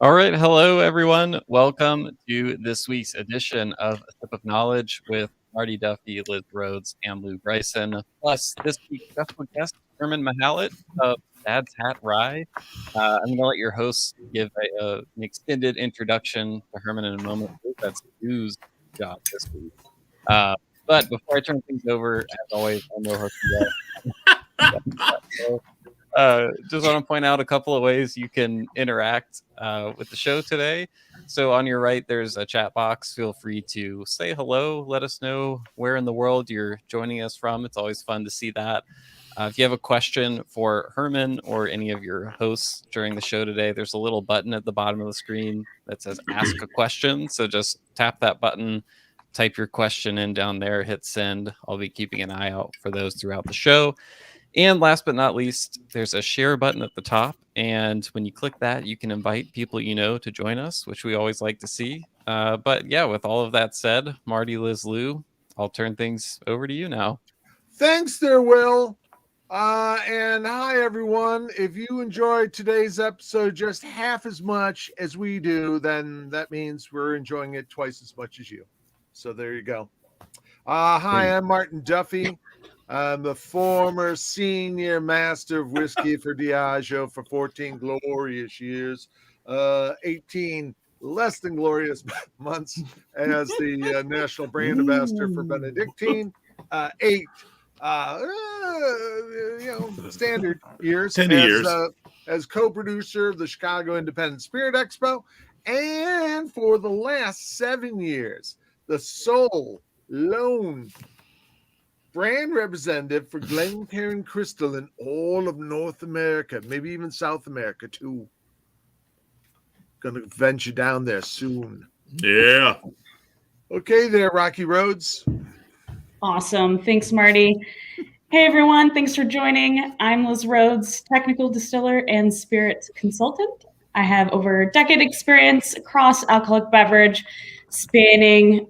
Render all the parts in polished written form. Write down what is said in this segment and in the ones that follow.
All right. Hello, everyone. Welcome to this week's edition of A Sip of Knowledge with Marty Duffy, Liz Rhoades, and Lou Bryson. Plus, this week's special guest, Herman Mihalich of Dad's Hat Rye. I'm going to let your host give an extended introduction to Herman in a moment. I think that's Lou's job this week. But before I turn things over, as always, I'm your host. Just want to point out a couple of ways you can interact with the show today. So on your right, there's a chat box. Feel free to say hello. Let us know where in the world you're joining us from. It's always fun to see that. If you have a question for Herman or any of your hosts during the show today, there's a little button at the bottom of the screen that says Ask a Question. So just tap that button, type your question in down there, hit send. I'll be keeping an eye out for those throughout the show. And last but not least, there's a share button at the top. And when you click that, you can invite people you know to join us, which we always like to see. But yeah, with all of that said, Marty, Liz, Lou, I'll turn things over to you now. Thanks there, Will. And hi, everyone. If you enjoyed today's episode just half as much as we do, then that means we're enjoying it twice as much as you. So there you go. Hi, I'm Martin Duffy. I'm the former senior master of whiskey for Diageo for 14 glorious years, 18 less than glorious months as the national brand ambassador for Benedictine, 8 standard years as co-producer of the Chicago Independent Spirit Expo, and for the last 7 years, the sole lone brand representative for Glencairn Crystal in all of North America, maybe even South America too. Gonna venture down there soon. Yeah. Okay there, Rocky Rhoades. Awesome. Thanks, Marty. Hey, everyone. Thanks for joining. I'm Liz Rhoades, technical distiller and spirit consultant. I have over a decade experience across alcoholic beverage, spanning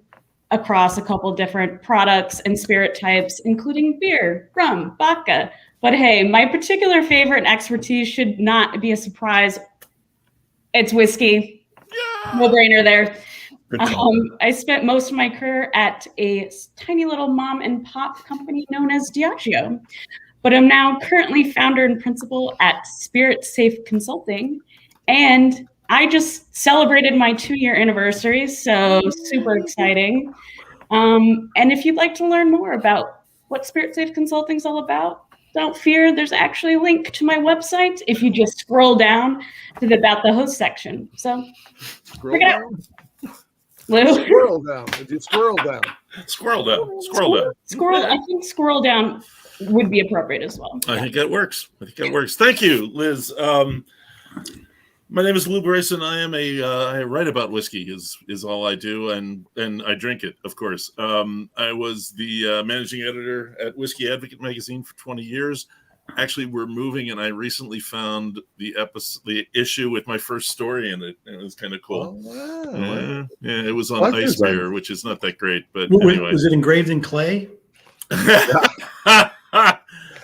across a couple different products and spirit types, including beer, rum, vodka. But hey, my particular favorite and expertise should not be a surprise. It's whiskey. Yeah. No brainer there. I spent most of my career at a tiny little mom and pop company known as Diageo, but I'm now currently founder and principal at Spirit Safe Consulting, and I just celebrated my 2-year anniversary, so super exciting. And if you'd like to learn more about what Spirit Safe Consulting is all about, don't fear, there's actually a link to my website if you just scroll down to the About the Host section. So Scroll down. Lou? Scroll down. If you scroll down. Scroll down. I think scroll down would be appropriate as well. I think that works. Thank you, Liz. My name is Lou Bryson. I am I write about whiskey is all I do, and I drink it, of course. I was the managing editor at Whiskey Advocate magazine for 20 years. Actually, we're moving, and I recently found the issue with my first story in it. It was kind of cool. Oh, wow. Yeah, it was on ice beer, which is not that great, but anyway. Was it engraved in clay?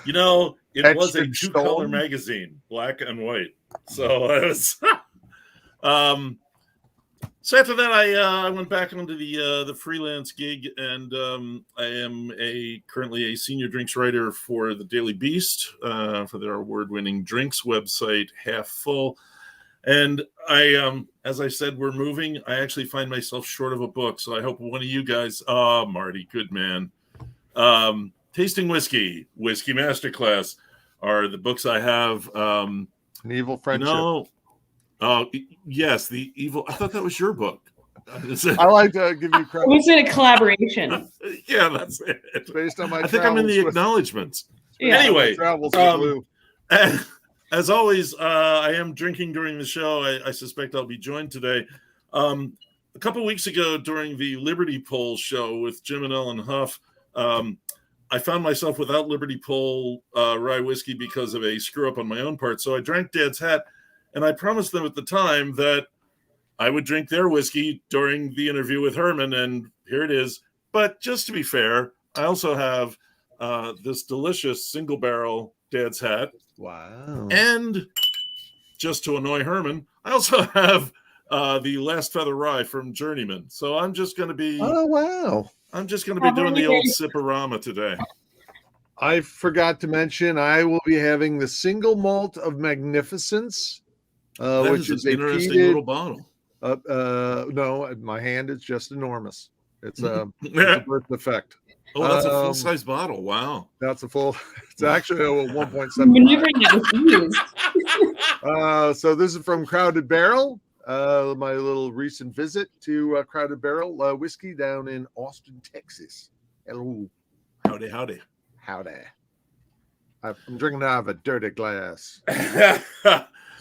You know, it was a 2-color magazine, black and white. So it was. So after that, I went back onto the freelance gig, and I am currently a senior drinks writer for the Daily Beast, for their award-winning drinks website, Half Full. And as I said, we're moving. I actually find myself short of a book, so I hope one of you guys, Marty, good man, Tasting Whiskey Masterclass are the books I have. An Evil Friendship. Yes, The Evil. I thought that was your book. I like to give you credit. Was it a collaboration? Yeah, that's it. It's based on my I think I'm in the acknowledgements. Yeah. Anyway, as always, I am drinking during the show. I suspect I'll be joined today. A couple weeks ago during the Liberty Pole show with Jim and Ellen Huff, I found myself without Liberty Pole rye whiskey because of a screw up on my own part. So I drank Dad's Hat, and I promised them at the time that I would drink their whiskey during the interview with Herman, and here it is. But just to be fair, I also have this delicious single barrel Dad's Hat. Wow. And just to annoy Herman, I also have the Last Feather Rye from Journeyman. So I'm just going to be Oh, wow. doing the old Sipperama today. I forgot to mention I will be having the single malt of Magnificence, which is an a interesting peated, little bottle. no, my hand is just enormous. It's a birth defect. Oh, that's a full-size bottle. Wow. That's it's actually a 1.7. Maneuvering it with ease. So this is from Crowded Barrel. My little recent visit to Crowded Barrel whiskey down in Austin, Texas. Hello. Howdy. I'm drinking out of a dirty glass.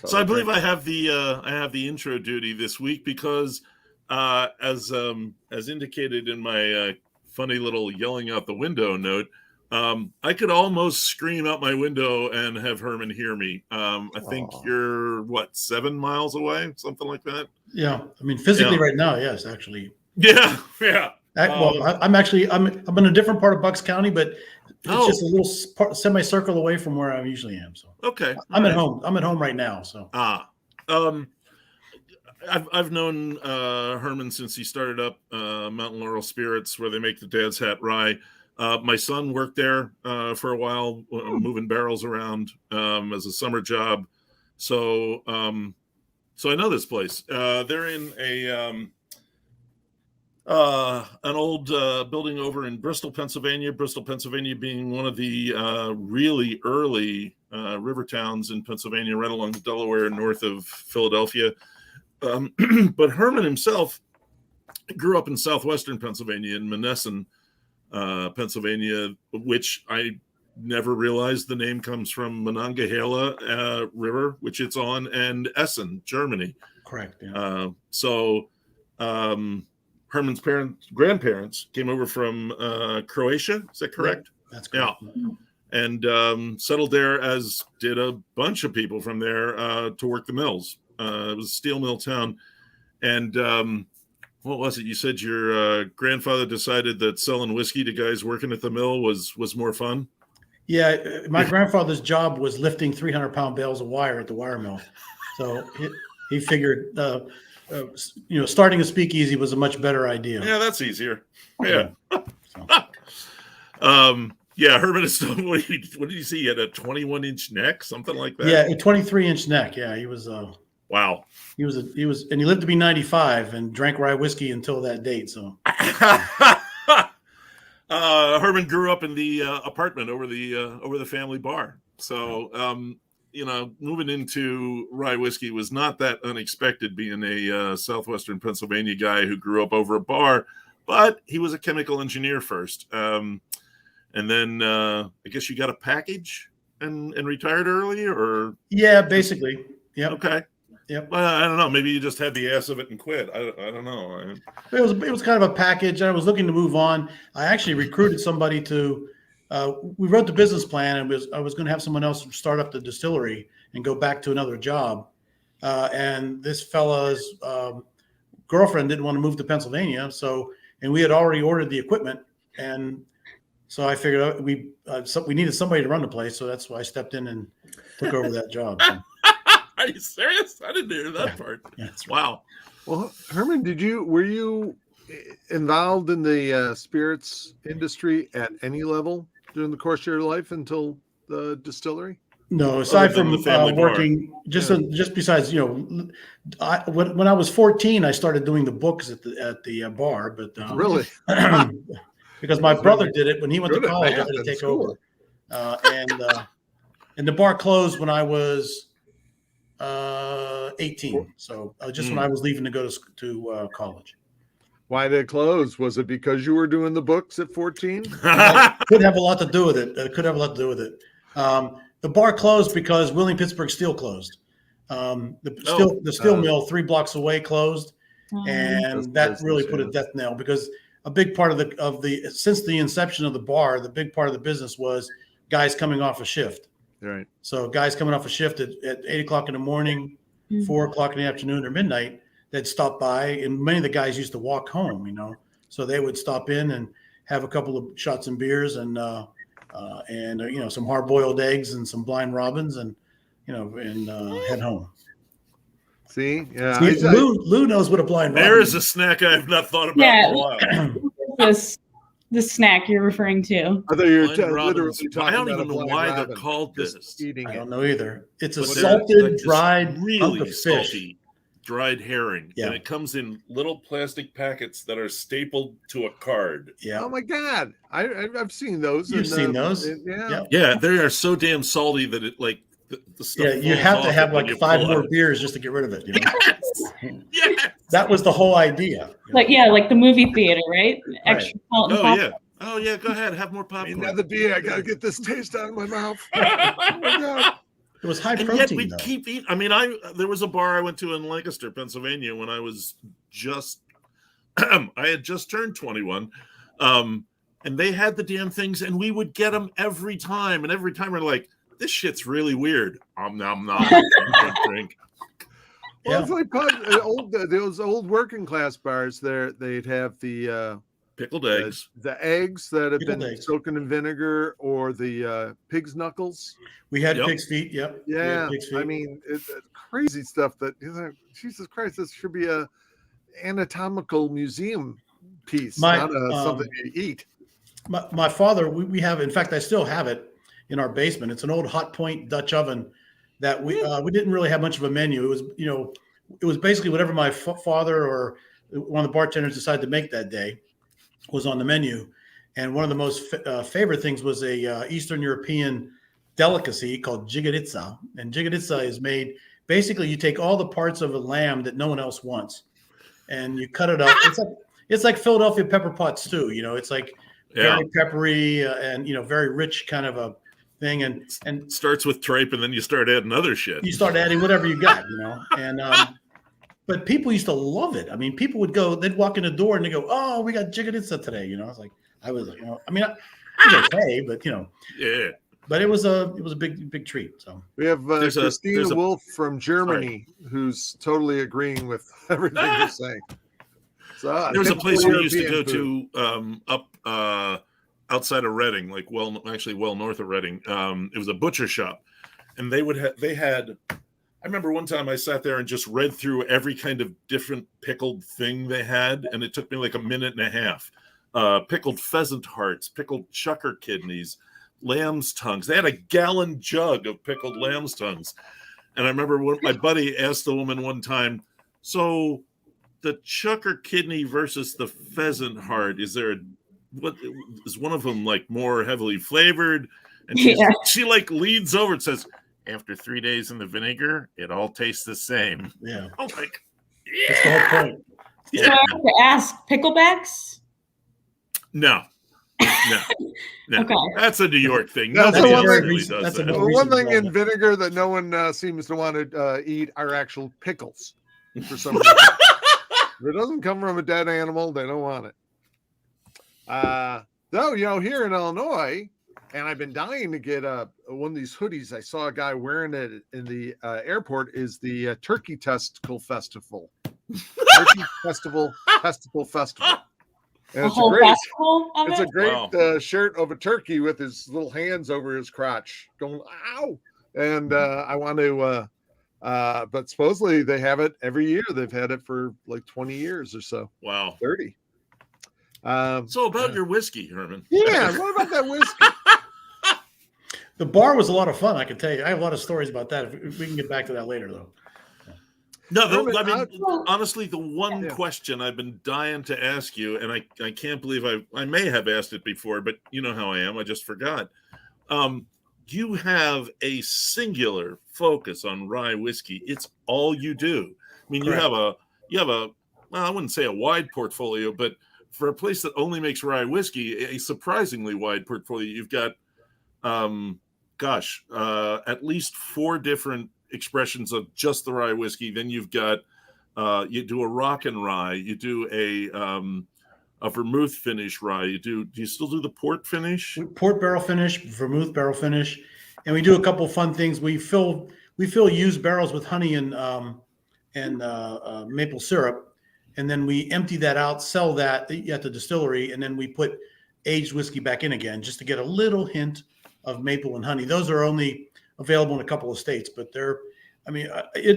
So I believe I have the intro duty this week because as indicated in my funny little yelling out the window note, I could almost scream out my window and have Herman hear me. I think you're 7 miles away, something like that. Yeah, I mean physically right now, yes, actually. Yeah. I'm in a different part of Bucks County, but it's just a little semicircle away from where I usually am. So okay, I'm at home. I'm at home right now. So I've known Herman since he started up Mountain Laurel Spirits, where they make the Dad's Hat Rye. My son worked there for a while, moving barrels around as a summer job. So I know this place. They're in an old building over in Bristol, Pennsylvania. Bristol, Pennsylvania being one of the really early river towns in Pennsylvania, right along the Delaware, north of Philadelphia. But Herman himself grew up in southwestern Pennsylvania, in Monessen, Pennsylvania, which I never realized the name comes from Monongahela River, which it's on, and Essen, Germany. Correct. Yeah. Herman's grandparents came over from Croatia. Is that correct? Yeah, that's correct. Yeah. And settled there, as did a bunch of people from there to work the mills. It was a steel mill town. And what was it? You said your grandfather decided that selling whiskey to guys working at the mill was more fun? Yeah, my grandfather's job was lifting 300-pound bales of wire at the wire mill. So he figured, starting a speakeasy was a much better idea. Yeah, that's easier. Yeah. Herman is still, what did you see? He had a 21-inch neck, something like that? Yeah, a 23-inch neck. Yeah, he was wow. He was, and he lived to be 95 and drank rye whiskey until that date. So Herman grew up in the apartment over the family bar. So moving into rye whiskey was not that unexpected, being a southwestern Pennsylvania guy who grew up over a bar. But he was a chemical engineer first, and then I guess you got a package and retired early, or yeah, basically. Yeah. Okay. Yep. I don't know. Maybe you just had the ass of it and quit. I don't know. It was kind of a package. I was looking to move on. I actually recruited somebody to. We wrote the business plan, and I was going to have someone else start up the distillery and go back to another job. And this fella's girlfriend didn't want to move to Pennsylvania, and we had already ordered the equipment, and so I figured we needed somebody to run the place, so that's why I stepped in and took over that job. So. Are you serious? I didn't hear that part. Yeah, that's right. Wow. Well, Herman, were you involved in the spirits industry at any level during the course of your life until the distillery? No, aside from working, just besides, when I was 14, I started doing the books at the bar. But really, because my brother did it when he went to college, I had to take over. And the bar closed when I was 18. So just when I was leaving to go to college. Why did it close? Was it because you were doing the books at 14? Could have a lot to do with it. The bar closed because William Pittsburgh Steel closed. The steel mill 3 blocks away closed, and that really put a death knell, because a big part of since the inception of the bar, the big part of the business was guys coming off a shift. Right. So guys coming off a shift at 8 o'clock in the morning, 4 o'clock in the afternoon, or midnight, they'd stop by, and many of the guys used to walk home, so they would stop in and have a couple of shots and beers and some hard-boiled eggs and some blind robins and head home. See, yeah. See, Lou knows what a blind There Robbie is a snack I have not thought about in a while. This snack you're referring to. I thought you were Blind literally Robin's. talking I don't about even a know blind why they're robin, called just this. eating I it. don't know either. It's a But they're salted, like this dried hunk really of fish. salty, dried herring, Yeah. and it comes in little plastic packets that are stapled to a card. Yeah. Oh my God, I've seen those. You've seen those? Yeah. Yeah, they are so damn salty that it like the stuff. Yeah, you falls have to off have it when like you 5 pull more out. beers just to get rid of it. You know? Yes. That was the whole idea. Like the movie theater, right? Extra salt and Oh popcorn. yeah. Oh yeah. Go ahead. Have more popcorn. Another beer. I gotta get this taste out of my mouth. Oh my God. It was high And protein, yet we though. keep eating. I mean, there was a bar I went to in Lancaster, Pennsylvania, when I was just I had just turned 21. And they had the damn things, and we would get them every time. And every time we're like, this shit's really weird. Nom nom. Drink. Well, it's like those old working class bars. There, they'd have the Pickled eggs. the eggs that have Pickled been eggs. soaked in vinegar, or the pig's knuckles. We had Yep. pig's feet. Yep. We had Yeah, pig's feet. I mean, it's crazy stuff. That Jesus Christ, this should be a anatomical museum piece, not something you eat. My father, we have, in fact, I still have it in our basement. It's an old hot point Dutch oven that we didn't really have much of a menu. It was, it was basically whatever my father or one of the bartenders decided to make that day was on the menu. And one of the most favorite things was a Eastern European delicacy called jigeritsa. And jigeritsa is made, basically you take all the parts of a lamb that no one else wants and you cut it up. It's like Philadelphia pepper pot stew. It's like very peppery and very rich kind of a thing. And starts with tripe, and then you start adding other shit. you start adding whatever you got, And but people used to love it. I mean, people would go, they'd walk in the door and they go, "Oh, we got jigeritsa today." I was like, I mean, it was okay, but Yeah. But it was a big treat. So We have Christina Wolf from Germany who's totally agreeing with everything you're saying. So There was a place we used to go European to up outside of Reading, like well north of Reading. It was a butcher shop, and they had. I remember one time I sat there and just read through every kind of different pickled thing they had, and it took me like a minute and a half. Pickled pheasant hearts, pickled chucker kidneys, lamb's tongues. They had a gallon jug of pickled lamb's tongues. And I remember my buddy asked the woman one time, so the chucker kidney versus the pheasant heart, is one of them like more heavily flavored? And she like leads over and says, after 3 days in the vinegar, it all tastes the same. yeah, I'm like, that's the whole point. So I have to ask, picklebacks? No. Okay. That's a New York thing. That's Nobody the else one thing- really That's does a that. no- Well, one thing Recent in vinegar that no one seems to want to eat are actual pickles for some reason. If it doesn't come from a dead animal, they don't want it. Though, here in Illinois, and I've been dying to get one of these hoodies. I saw a guy wearing it in the airport. Is the Turkey Testicle Festival? Turkey Testicle Festival. And A whole festival of it's it? a great shirt of a turkey with his little hands over his crotch going, ow. And I want to, but supposedly they have it every year. They've had it for like 20 years or so. Wow. 30. So about your whiskey, Herman. Yeah. What about that whiskey? The bar was a lot of fun. I can tell you. I have a lot of stories about that. If we can get back to that later, though. No, Herman, I mean, honestly, the one Yeah. question I've been dying to ask you, and I can't believe I may have asked it before, but you know how I am. I just forgot. You have a singular focus on rye whiskey. It's all you do. I mean, Correct. you have a well, I wouldn't say a wide portfolio, but for a place that only makes rye whiskey, a surprisingly wide portfolio. You've got at least 4 different expressions of just the rye whiskey. Then you've got you do a rock and rye, you do a vermouth finish rye. Do you still do the port finish? Port barrel finish, vermouth barrel finish, and we do a couple fun things. We fill used barrels with honey and maple syrup, and then we empty that out, sell that at the distillery, and then we put aged whiskey back in again just to get a little hint of maple and honey. Those are only available in a couple of states, but I mean,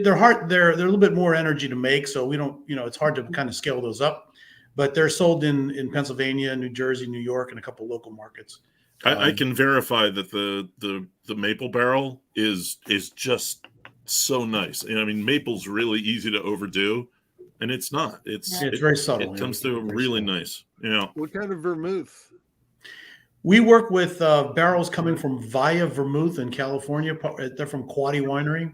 they're hard. They're a little bit more energy to make, so we don't. It's hard to kind of scale those up. But they're sold in Pennsylvania, New Jersey, New York, and a couple local markets. I can verify that the maple barrel is just so nice. And I mean, maple's really easy to overdo, and it's not. It's very subtle. It comes through really nice. What kind of vermouth? We work with barrels coming from Via Vermouth in California. They're from Quaddy Winery.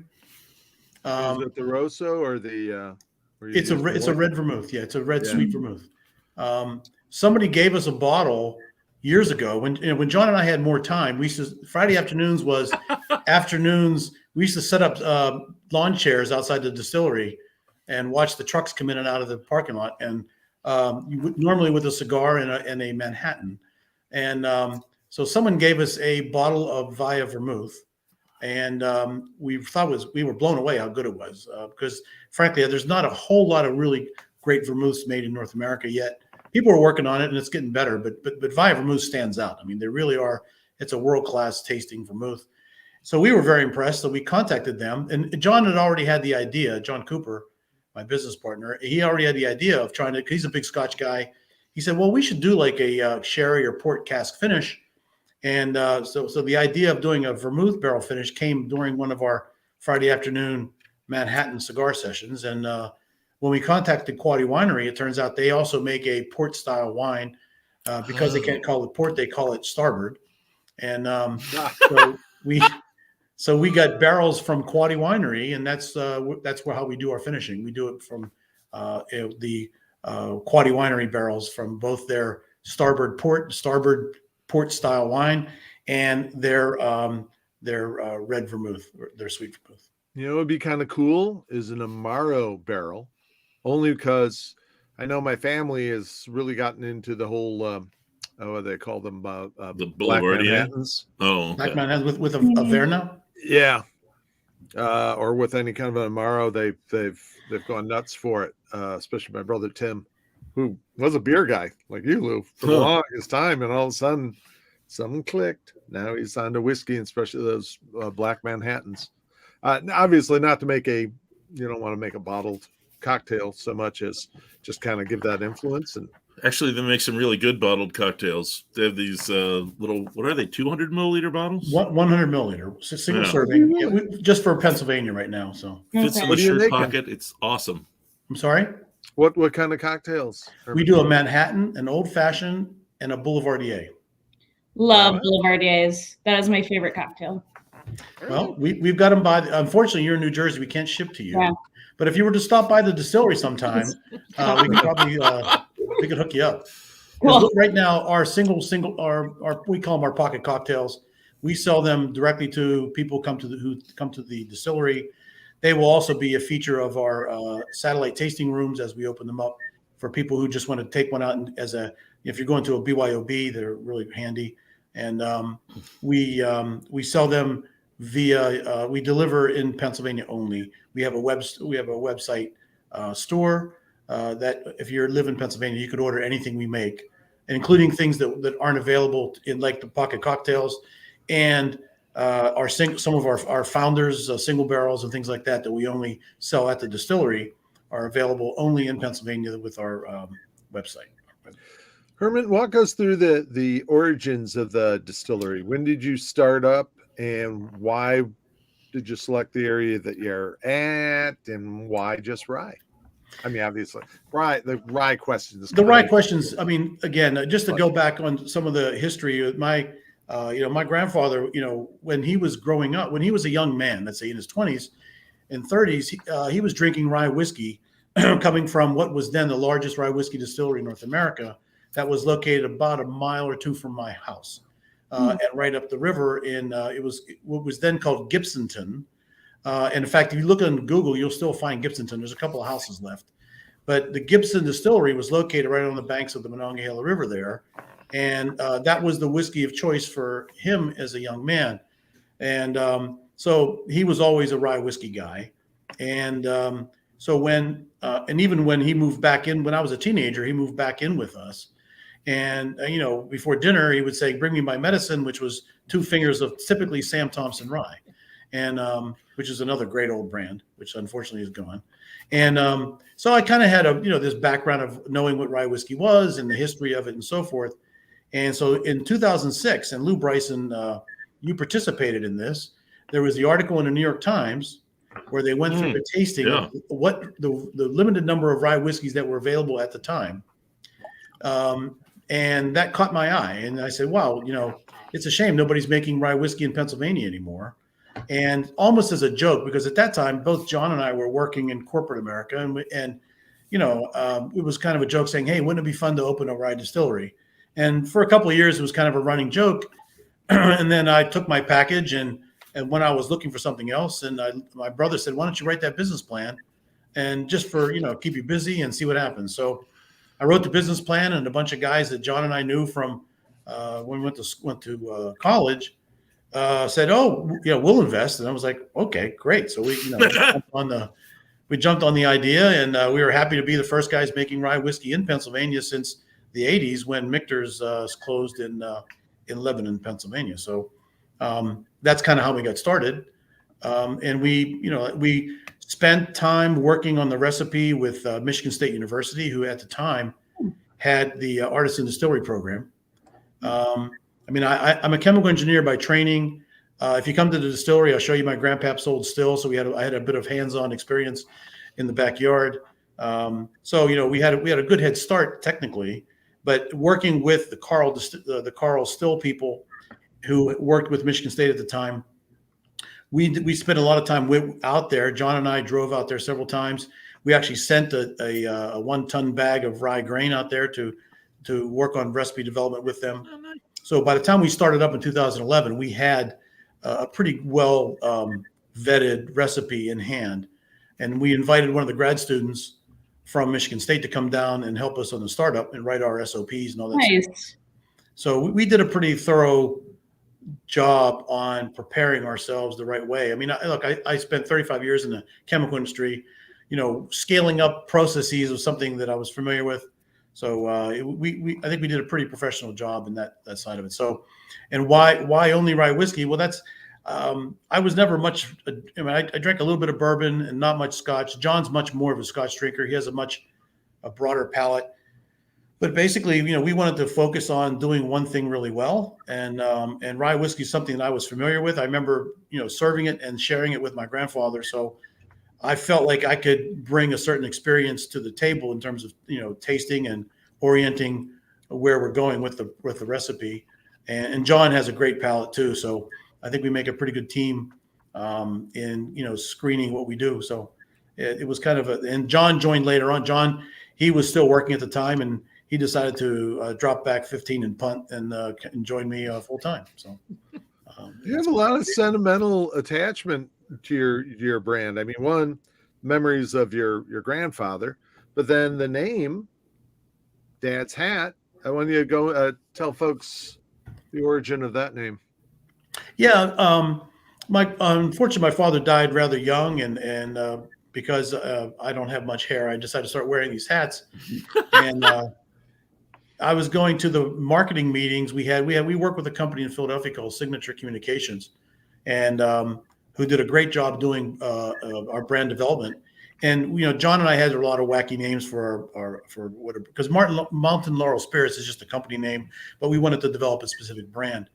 Is it the Rosso or the? It's a red vermouth. Yeah, it's a red sweet vermouth. Somebody gave us a bottle years ago when John and I had more time. We used to Friday afternoons was afternoons. We used to set up lawn chairs outside the distillery and watch the trucks come in and out of the parking lot. And normally with a cigar and a Manhattan. And so someone gave us a bottle of Via Vermouth, and we were blown away how good it was because frankly, there's not a whole lot of really great vermouths made in North America yet. People are working on it, and it's getting better. But Via Vermouth stands out. I mean, they really are. It's a world-class tasting vermouth. So we were very impressed. So we contacted them, and John had already had the idea. John Cooper, my business partner, he already had the idea of trying to. He's a big Scotch guy. He said, "Well, we should do like a sherry or port cask finish." And so the idea of doing a vermouth barrel finish came during one of our Friday afternoon Manhattan cigar sessions. And when we contacted Quaddy Winery, it turns out they also make a port style wine because they can't call it port, they call it starboard. And so we got barrels from Quaddy Winery, and that's how we do our finishing. We do it from the Quaddy Winery barrels from both their starboard port style wine and their red vermouth, their sweet vermouth. What would be kind of cool is an Amaro barrel, only because I know my family has really gotten into the whole what do they call them, the Black Boulevardier? Manhattans. Oh, okay. Black Manhattan with a Verna. Yeah, or with any kind of an Amaro, they've gone nuts for it. Especially my brother Tim, who was a beer guy like you, Lou, for the longest time, and all of a sudden something clicked. Now he's on to whiskey, and especially those Black Manhattans. Obviously, not to make you don't want to make a bottled cocktail so much as just kind of give that influence. And actually, they make some really good bottled cocktails. They have these little, what are they, 200 milliliter bottles? 100 milliliter, single serving, just for Pennsylvania right now. So fits in the shirt pocket. It's awesome. I'm sorry? What kind of cocktails? We do a Manhattan, an old fashioned, and a Boulevardier. Love Boulevardiers. That is my favorite cocktail. Well, we've got them by. Unfortunately, you're in New Jersey. We can't ship to you. Yeah. But if you were to stop by the distillery sometime, we could probably we could hook you up. Cool. Right now, our we call them our pocket cocktails. We sell them directly to people who come to the distillery. They will also be a feature of our satellite tasting rooms as we open them up for people who just want to take one out if you're going to a BYOB, they're really handy. And we sell them via we deliver in Pennsylvania only. We have a website store that if you live in Pennsylvania, you could order anything we make, including things that aren't available in like the pocket cocktails and some of our founders single barrels and things like that we only sell at the distillery are available only in Pennsylvania with our website. Herman, walk us through the origins of the distillery. When did you start up, and why did you select the area that you're at, and why just rye? I mean, obviously, the rye questions. The rye questions. I mean, again, just to go back on some of the history, my grandfather, when he was growing up, when he was a young man, let's say in his 20s and 30s, he was drinking rye whiskey coming from what was then the largest rye whiskey distillery in North America. That was located about a mile or two from my house, and right up the river it was what was then called Gibsonton. And in fact, if you look on Google, you'll still find Gibsonton. There's a couple of houses left, but the Gibson distillery was located right on the banks of the Monongahela River there. And that was the whiskey of choice for him as a young man. And so he was always a rye whiskey guy. And so even when he moved back in, when I was a teenager, he moved back in with us. And, before dinner, he would say, "Bring me my medicine," which was 2 fingers of typically Sam Thompson rye. and which is another great old brand, which unfortunately is gone. And so I kind of had this background of knowing what rye whiskey was and the history of it and so forth. And so in 2006, and Lou Bryson, you participated in this. There was the article in the New York Times where they went through the tasting of what the limited number of rye whiskeys that were available at the time. And that caught my eye. And I said, wow, it's a shame nobody's making rye whiskey in Pennsylvania anymore. And almost as a joke, because at that time, both John and I were working in corporate America. And it was kind of a joke saying, hey, wouldn't it be fun to open a rye distillery? And for a couple of years, it was kind of a running joke. And then I took my package and when I was looking for something else, and my brother said, why don't you write that business plan? And just for, keep you busy and see what happens. So I wrote the business plan, and a bunch of guys that John and I knew from when we went to college said, oh, we'll invest. And I was like, okay, great. So we jumped on the idea, and we were happy to be the first guys making rye whiskey in Pennsylvania since the 80s when Michter's closed in Lebanon, Pennsylvania. So that's kind of how we got started. And we spent time working on the recipe with Michigan State University, who at the time had the artisan distillery program. I'm a chemical engineer by training. If you come to the distillery, I'll show you my grandpap's old still. So I had a bit of hands-on experience in the backyard. So we had a good head start technically, but working with the Carl Still people who worked with Michigan State at the time, we spent a lot of time out there. John and I drove out there several times. We actually sent a 1-ton bag of rye grain out there to work on recipe development with them. Oh, nice. So by the time we started up in 2011, we had a pretty well vetted recipe in hand. And we invited one of the grad students from Michigan State to come down and help us on the startup and write our SOPs and all that. Nice. Stuff. So we did a pretty thorough job on preparing ourselves the right way. I mean, I spent 35 years in the chemical industry. Scaling up processes was something that I was familiar with. So I think we did a pretty professional job in that side of it. So, and why only rye whiskey? Well, that's I was never much. I drank a little bit of bourbon and not much Scotch. John's much more of a Scotch drinker. He has a broader palate. But basically, we wanted to focus on doing one thing really well, and rye whiskey is something that I was familiar with. I remember, serving it and sharing it with my grandfather. So I felt like I could bring a certain experience to the table in terms of, tasting and orienting where we're going with the recipe. And John has a great palate too. So I think we make a pretty good team in, screening what we do. So it was kind of and John joined later on. John, he was still working at the time, and he decided to drop back 15 and punt and join me full time. So you have a lot of sentimental attachment to your brand. I mean, one, memories of your grandfather, but then the name, Dad's Hat. I want you to go tell folks the origin of that name. Yeah, unfortunately, my father died rather young, and because I don't have much hair, I decided to start wearing these hats, and I was going to the marketing meetings. We work with a company in Philadelphia called Signature Communications, and who did a great job doing our brand development. And John and I had a lot of wacky names for whatever, because Mountain Laurel Spirits is just a company name, but we wanted to develop a specific brand.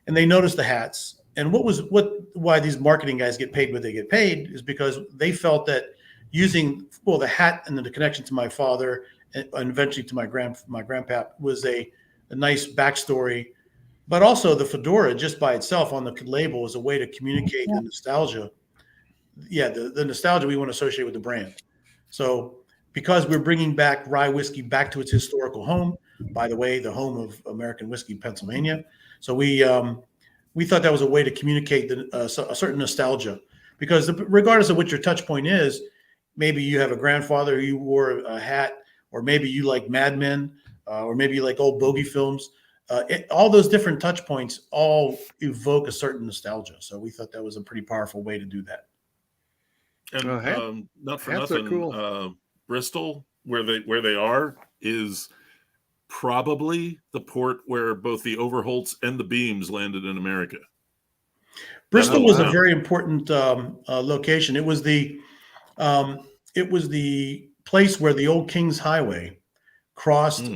And they noticed the hats. And why these marketing guys get paid what they get paid is because they felt that using the hat and the connection to my father and eventually to my grandpap was a nice backstory, but also the fedora just by itself on the label is a way to communicate the nostalgia. Yeah, the nostalgia we want to associate with the brand. So because we're bringing back rye whiskey back to its historical home, by the way, the home of American whiskey, Pennsylvania. So we thought that was a way to communicate a certain nostalgia, because regardless of what your touch point is, maybe you have a grandfather who wore a hat, or maybe you like Mad Men, or maybe you like old bogey films. All those different touch points all evoke a certain nostalgia. So we thought that was a pretty powerful way to do that. And not for hats nothing, cool. Bristol, where they are, is probably the port where both the Overholts and the Beams landed in America. Bristol Oh, was a wow. very important location. It was the place where the old King's Highway crossed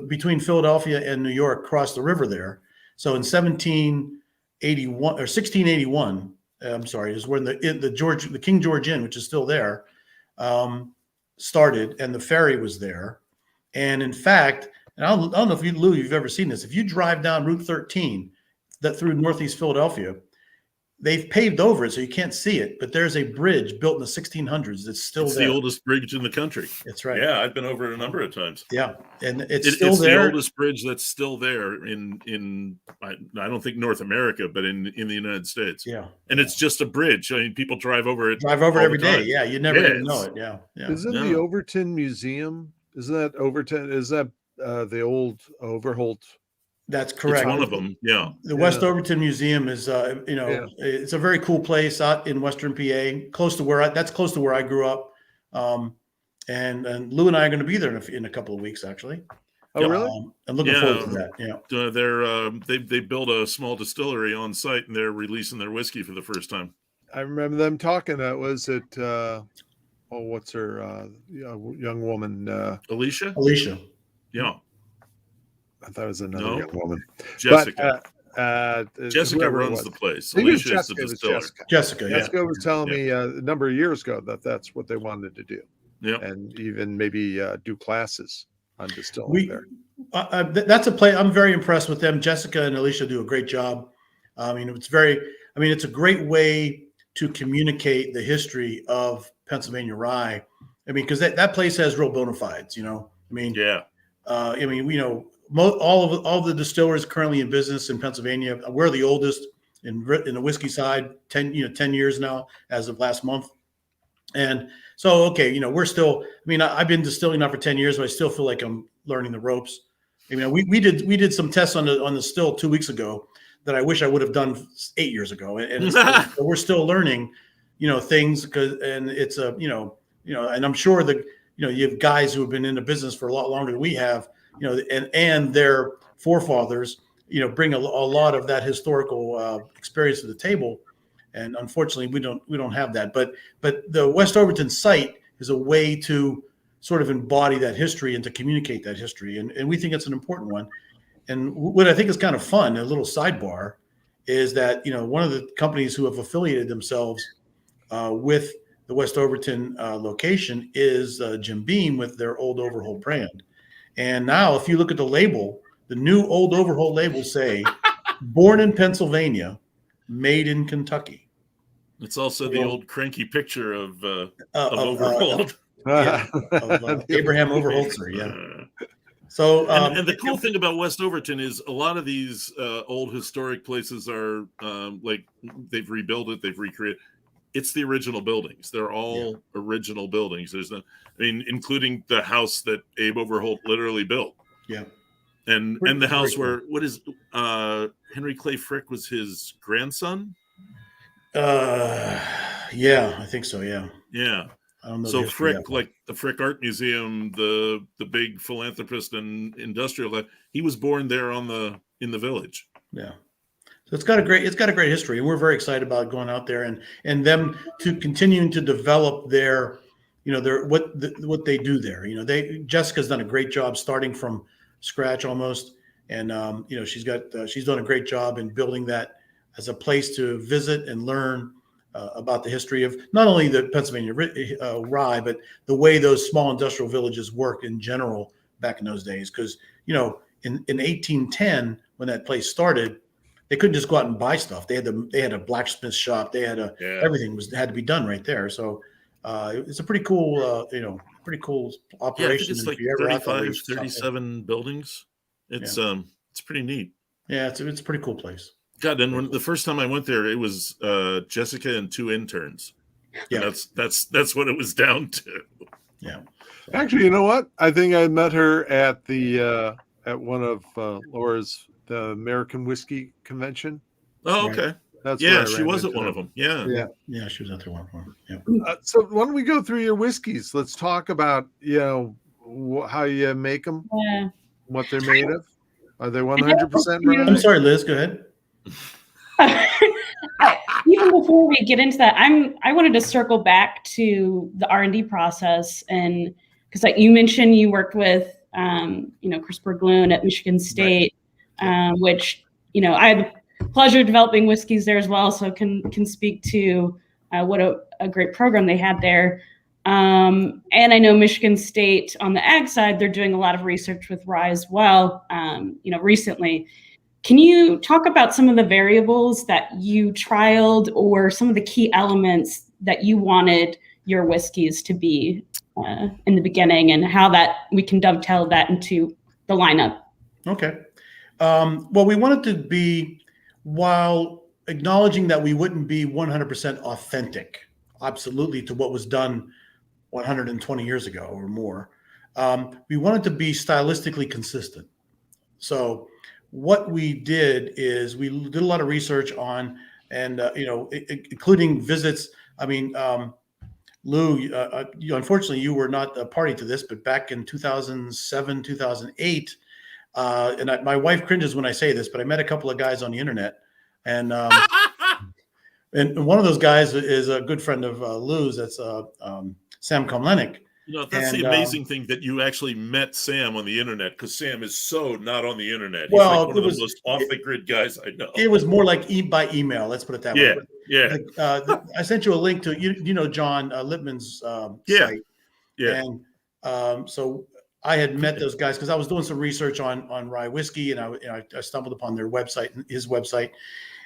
between Philadelphia and New York, crossed the river there. So in 1781 or 1681, I'm sorry, is when the King George Inn, which is still there, started, and the ferry was there. And in fact, and I don't know if Lou, you've ever seen this. If you drive down Route 13 that through Northeast Philadelphia, they've paved over it so you can't see it, but there's a bridge built in the 1600s that's still It's there. the oldest bridge in the country. That's right. Yeah, I've been over it a number of times. Yeah, and It's still there. the oldest bridge that's still there in I don't think North America, but in the United States. Yeah, and it's just a bridge. I mean, people drive over it. Every day. Time. Yeah, you never even know it. Yeah, yeah. Isn't the Overton Museum? Isn't that Overton? Is that the old Overholt? That's correct. It's one of them. Yeah. The West Overton Museum is, it's a very cool place out in Western PA, close to where I grew up. And Lou and I are going to be there in a couple of weeks, actually. Oh, really? I'm looking forward to that. Yeah. They built a small distillery on site, and they're releasing their whiskey for the first time. I remember them talking. That was it. What's her young woman? Alicia. Yeah. I thought it was another young woman. Jessica. But, Jessica runs the place. Alicia is the distiller. Jessica was telling me a number of years ago that that's what they wanted to do. Yeah. And even maybe do classes on distilling there. That's a play. I'm very impressed with them. Jessica and Alicia do a great job. It's a great way to communicate the history of Pennsylvania rye. Because that place has real bona fides, Yeah. All of the distillers currently in business in Pennsylvania. We're the oldest in the whiskey side, 10 years now as of last month. And so, we're still, I've been distilling now for 10 years, but I still feel like I'm learning the ropes. We did some tests on the still 2 weeks ago that I wish I would have done 8 years ago. And we're still learning, things and it's and I'm sure that, you have guys who have been in the business for a lot longer than we have, and their forefathers, bring a lot of that historical experience to the table. And unfortunately, we don't have that. But the West Overton site is a way to sort of embody that history and to communicate that history. And we think it's an important one. And what I think is kind of fun, a little sidebar, is that, one of the companies who have affiliated themselves with the West Overton location is Jim Beam with their Old Overholt brand. And now if you look at the label, the new Old Overholt labels say, born in Pennsylvania, made in Kentucky. It's also the old cranky picture of Overholt. Abraham Overholtzer, yeah. So, and the cool thing about West Overton is a lot of these old historic places are like they've rebuilt it, they've recreated. It's the original buildings. They're all original buildings. There's including the house that Abe Overholt literally built. Yeah. And the house where Henry Clay Frick was his grandson. Yeah, I think so. Yeah. Yeah. I don't know. So Frick, like the Frick Art Museum, the big philanthropist and industrial guy, he was born there in the village. Yeah. So it's got a great history, and we're very excited about going out there and them to continuing to develop their what they do there. Jessica's done a great job starting from scratch almost, and she's done a great job in building that as a place to visit and learn about the history of not only the Pennsylvania rye, but the way those small industrial villages worked in general back in those days. Because in 1810 when that place started, they couldn't just go out and buy stuff. They had a blacksmith shop. They had everything had to be done right there. So it's a pretty cool operation. Yeah, I think it's like 35, 37 buildings. It's pretty neat. Yeah, it's a pretty cool place. God, and when the first time I went there, it was Jessica and 2 interns. Yeah, and that's what it was down to. Yeah. Actually, you know what? I think I met her at the at one of Laura's the American Whiskey Convention. Oh, okay. That's she was at one of them. Yeah, she was at one of them. Yeah. So why don't we go through your whiskeys? Let's talk about how you make them, what they're made of. Are they 100% rye? I'm sorry, Liz. Go ahead. Even before we get into that, I wanted to circle back to the R&D process, and because like you mentioned, you worked with CRISPR Glue at Michigan State, Right. which I had the pleasure of developing whiskeys there as well, so can speak to what a great program they had there. And I know Michigan State on the ag side, they're doing a lot of research with rye as well. Recently. Can you talk about some of the variables that you trialed or some of the key elements that you wanted your whiskeys to be in the beginning, and how that we can dovetail that into the lineup? Okay. Well, we wanted to be, while acknowledging that we wouldn't be 100% authentic, absolutely, to what was done 120 years ago or more, we wanted to be stylistically consistent. So what we did is we did a lot of research on, and including visits. I mean, Lou, unfortunately, you were not a party to this, but back in 2007, 2008, my wife cringes when I say this, but I met a couple of guys on the internet, and and one of those guys is a good friend of Lou's. That's Sam Komlenik. That's the amazing thing, that you actually met Sam on the internet, because Sam is so not on the internet. He's well, like one of the most off the grid guys I know. It was more like by email. Let's put it that way. Yeah. I sent you a link to John Lippman's site. Yeah. And so I had met those guys because I was doing some research on rye whiskey, and I stumbled upon their website, his website.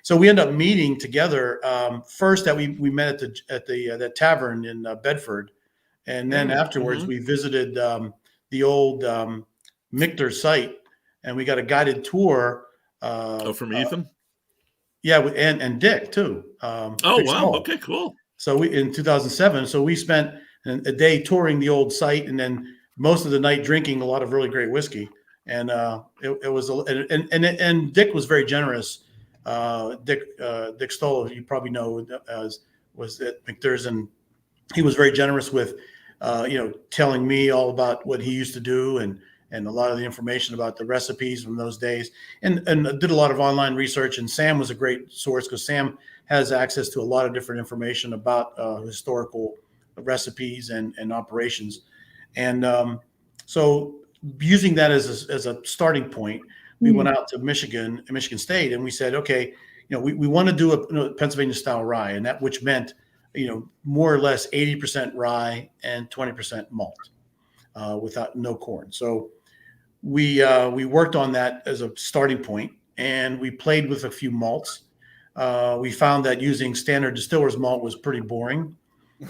So we ended up meeting together. First, that we met at the tavern in Bedford. And then afterwards, we visited the old Michter site, and we got a guided tour. From Ethan? Yeah, and Dick too. Oh, wow. Small. Okay, cool. So in 2007, so we spent a day touring the old site, and then most of the night drinking a lot of really great whiskey. And it was, and Dick was very generous. Dick Stoll, you probably know, was at Michter's, and he was very generous with telling me all about what he used to do, and a lot of the information about the recipes from those days, and did a lot of online research. And Sam was a great source, because Sam has access to a lot of different information about historical recipes and operations. And so using that as a starting point, we went out to Michigan State, and we said, okay, we want to do a Pennsylvania style rye, and that, which meant more or less 80% rye and 20% malt, without no corn. So we worked on that as a starting point, and we played with a few malts. We found that using standard distiller's malt was pretty boring,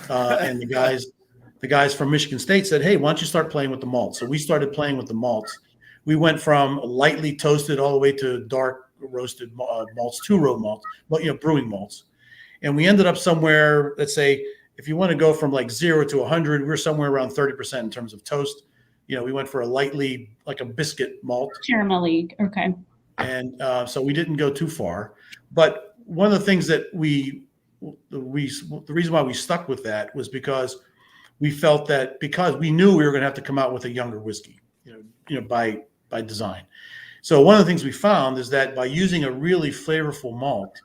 and the guys from Michigan State said, "Hey, why don't you start playing with the malts?" So we started playing with the malts. We went from lightly toasted all the way to dark roasted malts, two-row malts, but brewing malts. And we ended up somewhere, let's say, if you want to go from like 0 to 100, we're somewhere around 30% in terms of toast. We went for a lightly, like a biscuit malt. Caramel-y, okay. And so we didn't go too far. But one of the things that the reason why we stuck with that was because we felt that, because we knew we were going to have to come out with a younger whiskey, by design. So one of the things we found is that by using a really flavorful malt,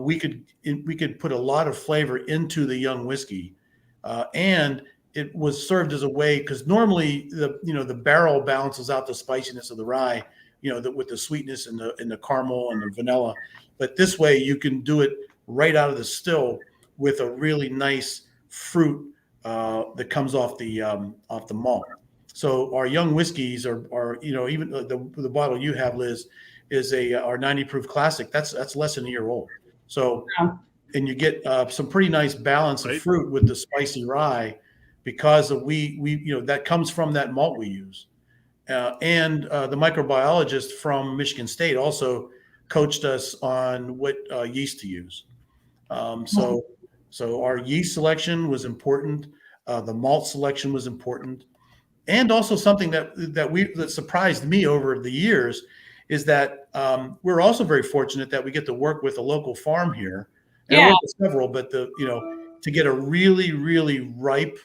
we could put a lot of flavor into the young whiskey, and it was served as a way, because normally the barrel balances out the spiciness of the rye, with the sweetness and the caramel and the vanilla. But this way you can do it right out of the still with a really nice fruit that comes off the malt. So our young whiskeys are even the bottle you have, Liz, is our 90 proof classic. That's less than a year old. So, and you get some pretty nice balance of fruit with the spicy rye, because that comes from that malt we use. And the microbiologist from Michigan State also coached us on what yeast to use. So our yeast selection was important. The malt selection was important. And also something that surprised me over the years is that we're also very fortunate that we get to work with a local farm here. And I work with several, but to get a really, really ripe,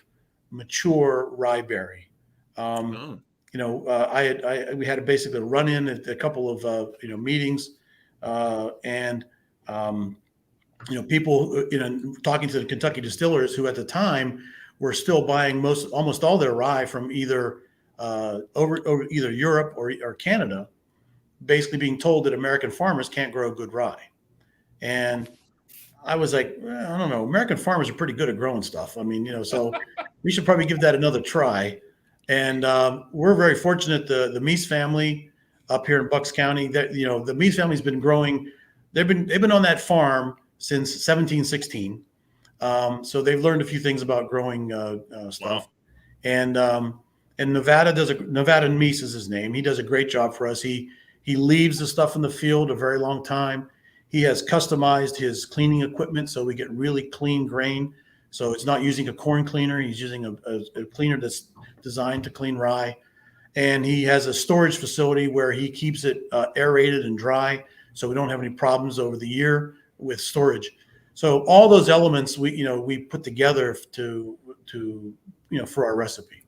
mature rye berry. We had to basically run in at a couple of meetings, and people, talking to the Kentucky distillers who at the time were still buying almost all their rye from either over either Europe or Canada, basically being told that American farmers can't grow good rye. And I was like, well, I don't know. American farmers are pretty good at growing stuff. I mean, so we should probably give that another try. And we're very fortunate. The Meese family up here in Bucks County, that the Meese family's been growing. They've been on that farm since 1716. So they've learned a few things about growing stuff. Wow. And Nevada Meese is his name. He does a great job for us. He leaves the stuff in the field a very long time. He has customized his cleaning equipment so we get really clean grain. So it's not using a corn cleaner. He's using a cleaner that's designed to clean rye. And he has a storage facility where he keeps it aerated and dry, so we don't have any problems over the year with storage. So all those elements we put together to for our recipe.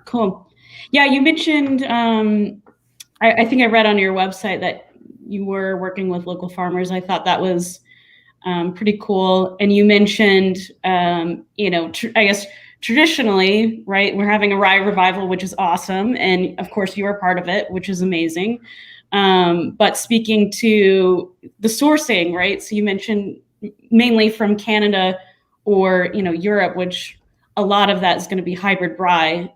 Cool. Yeah, you mentioned. I think I read on your website that you were working with local farmers. I thought that was pretty cool. And you mentioned, I guess traditionally, right, we're having a rye revival, which is awesome. And of course, you are part of it, which is amazing. But speaking to the sourcing, right? So you mentioned mainly from Canada or, Europe, which a lot of that is going to be hybrid rye.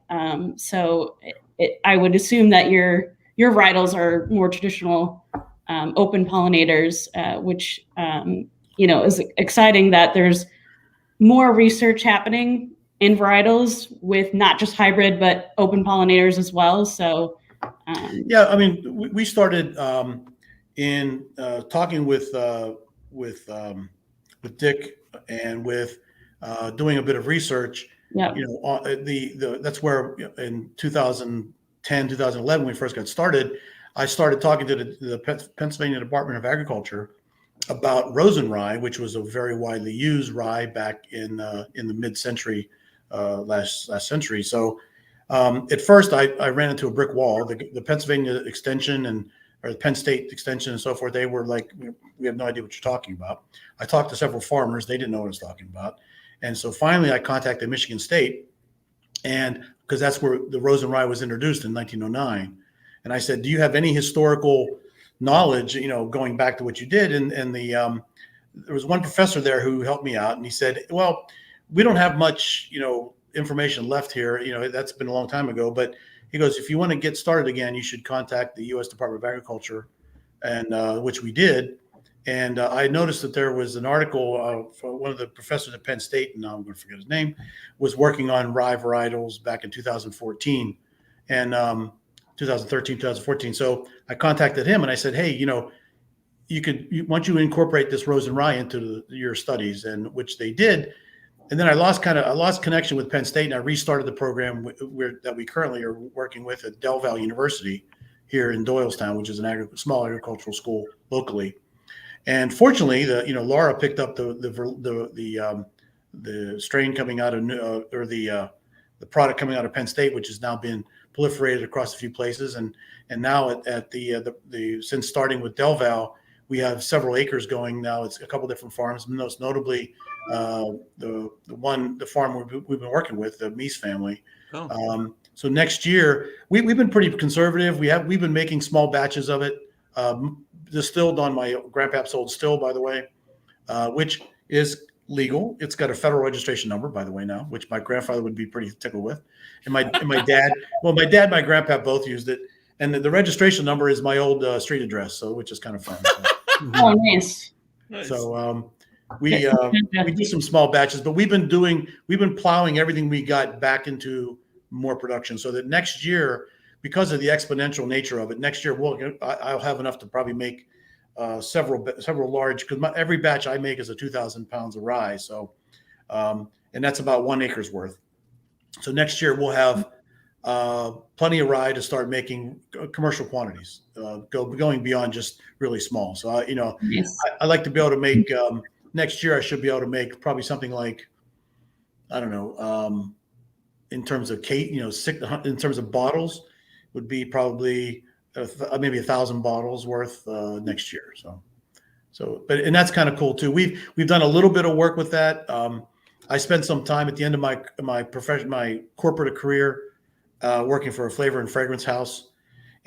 So I would assume that your varietals are more traditional open pollinators, which, is exciting that there's more research happening in varietals with not just hybrid, but open pollinators as well. So, yeah, I mean, we started in talking with Dick and with doing a bit of research. Yeah. That's where in 2010, 2011, when we first got started, I started talking to the Pennsylvania Department of Agriculture about rosin rye, which was a very widely used rye back in the mid-century, last century. So at first, I ran into a brick wall. The Pennsylvania Extension or the Penn State Extension and so forth, they were like, we have no idea what you're talking about. I talked to several farmers. They didn't know what I was talking about. And so finally, I contacted Michigan State, and because that's where the rosin rye was introduced in 1909. And I said, do you have any historical knowledge, going back to what you did? And there was one professor there who helped me out, and he said, well, we don't have much, information left here. That's been a long time ago. But he goes, if you want to get started again, you should contact the U.S. Department of Agriculture, and which we did. And I noticed that there was an article for one of the professors at Penn State, and now I'm going to forget his name, was working on rye varietals back in 2014 and 2013, 2014. So I contacted him and I said, hey, why don't you incorporate this rosin rye into your studies, and which they did. And then I lost connection with Penn State, and I restarted the program that we currently are working with at Del Valle University here in Doylestown, which is a small agricultural school locally. And fortunately, Laura picked up the strain coming out of the product coming out of Penn State, which has now been proliferated across a few places. And now at the since starting with Del Valle, we have several acres going now. It's a couple different farms, most notably the farm we've been working with, the Meese family. Oh. So next year, we've been pretty conservative. We've been making small batches of it, distilled on my grandpap's old still, by the way, which is legal. It's got a federal registration number, by the way, now, which my grandfather would be pretty tickled with. And my dad, my dad and my grandpa both used it. And the registration number is my old street address, which is kind of fun. So, oh, nice. So we do some small batches, but we've been plowing everything we got back into more production, so that next year, because of the exponential nature of it, next year I'll have enough to probably make several large, because every batch I make is 2,000 pounds of rye. So, and that's about 1 acre's worth. So next year we'll have plenty of rye to start making commercial quantities, going beyond just really small. So, yes. I like to be able to make, next year I should be able to make probably something like, I don't know, in terms of in terms of bottles, would be probably maybe 1,000 bottles worth next year. So, and that's kind of cool too. We've done a little bit of work with that. I spent some time at the end of my corporate career working for a flavor and fragrance house,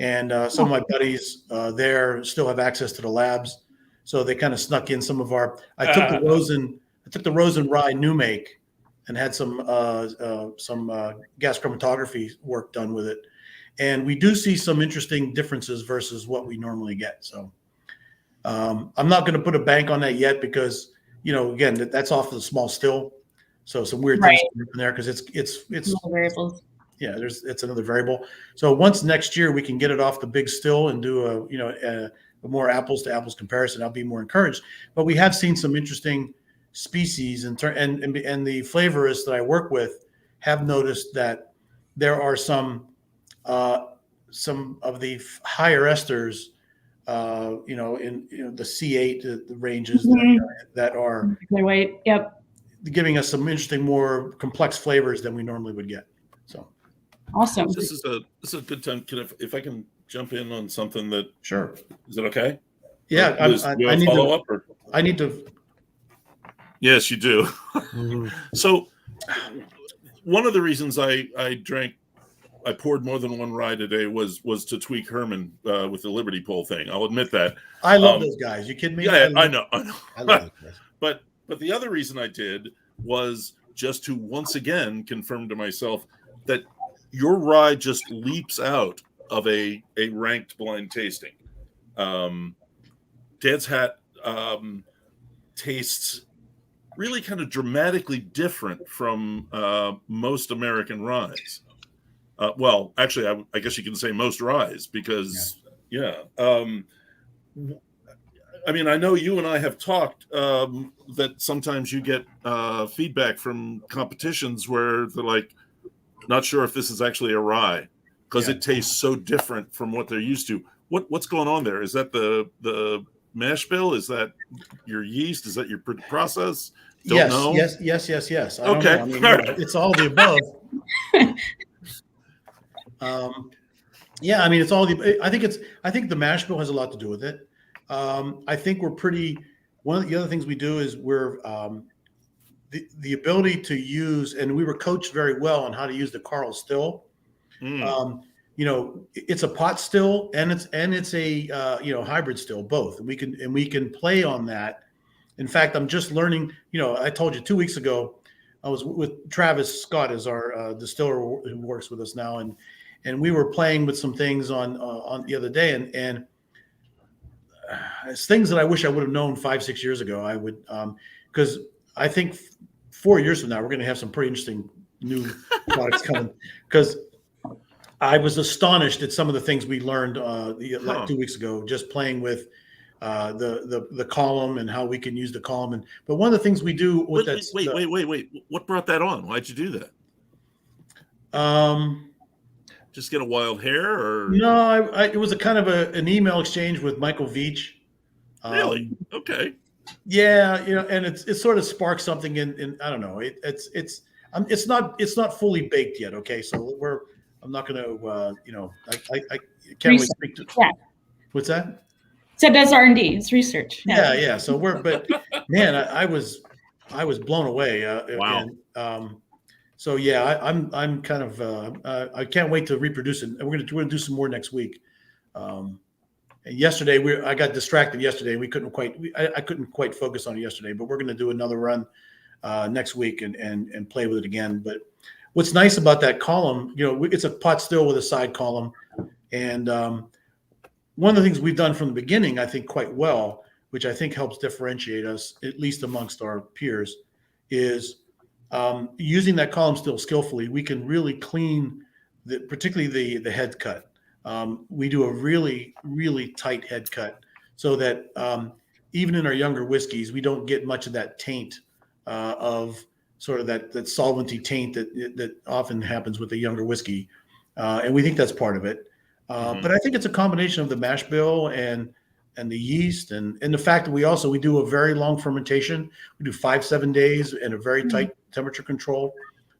and some of my buddies there still have access to the labs, so they kind of snuck in some of our. I took the Rosen rye new make and had some gas chromatography work done with it, and we do see some interesting differences versus what we normally get. So I'm not going to put a bank on that yet because again that's off of the small still, so some weird things in there because it's variables. Yeah, it's another variable. So once next year we can get it off the big still and do a more apples to apples comparison, I'll be more encouraged. But we have seen some interesting species and the flavorists that I work with have noticed that there are some of the higher esters, in the C8 the ranges that are weight. Yep. Giving us some interesting, more complex flavors than we normally would get. So awesome. This is a good time. If I can jump in on something that sure. Is it okay? Yeah, I need follow up. Or? I need to. Yes, you do. So, one of the reasons I poured more than one rye today was to tweak Herman with the Liberty Pole thing. I'll admit that. I love those guys. You kidding me? Yeah, I know. I love those guys. But the other reason I did was just to once again confirm to myself that your rye just leaps out of a ranked blind tasting. Dad's Hat tastes really kind of dramatically different from most American ryes. Well, actually, I guess you can say most ryes because, I mean, I know you and I have talked that sometimes you get feedback from competitions where they're like, not sure if this is actually a rye because it tastes so different from what they're used to. What's going on there? Is that the mash bill? Is that your yeast? Is that your process? Yes. Know? Yes. I okay. don't know. I mean, it's all the above. I mean, it's all the. I think the mash bill has a lot to do with it. I think one of the other things we do is we're the ability to use, and we were coached very well on how to use the Carl still. It's a pot still and it's a hybrid still, both. We can play on that. In fact, I'm just learning. I told you 2 weeks ago, I was with Travis Scott as our distiller who works with us now, and we were playing with some things on the other day, and it's things that I wish I would have known 5-6 years ago. I would, because I think 4 years from now we're going to have some pretty interesting new products coming. Because I was astonished at some of the things we learned like 2 weeks ago, just playing with the column and how we can use the column. But one of the things we do with wait. What brought that on? Why'd you do that? Just get a wild hair, or no? It was a kind of an email exchange with Michael Veach. Really? Okay. Yeah, and it sort of sparked something in I don't know. It's not fully baked yet. Okay, so I'm not going to I can't wait to speak to. Yeah. What's that? So it does R&D. It's research. Yeah. So but man, I was blown away. Wow. So yeah, I'm kind of I can't wait to reproduce it. And we're gonna do some more next week. And yesterday I got distracted yesterday. I couldn't quite focus on it yesterday. But we're gonna do another run next week and play with it again. But what's nice about that column, it's a pot still with a side column, and one of the things we've done from the beginning, I think quite well, which I think helps differentiate us at least amongst our peers, is using that column still skillfully. We can really clean particularly the head cut. We do a really, really tight head cut so that even in our younger whiskeys, we don't get much of that taint of sort of that solventy taint that often happens with the younger whiskey. And we think that's part of it. But I think it's a combination of the mash bill and the yeast and the fact that we do a very long fermentation. We do 5-7 days and a very tight temperature control.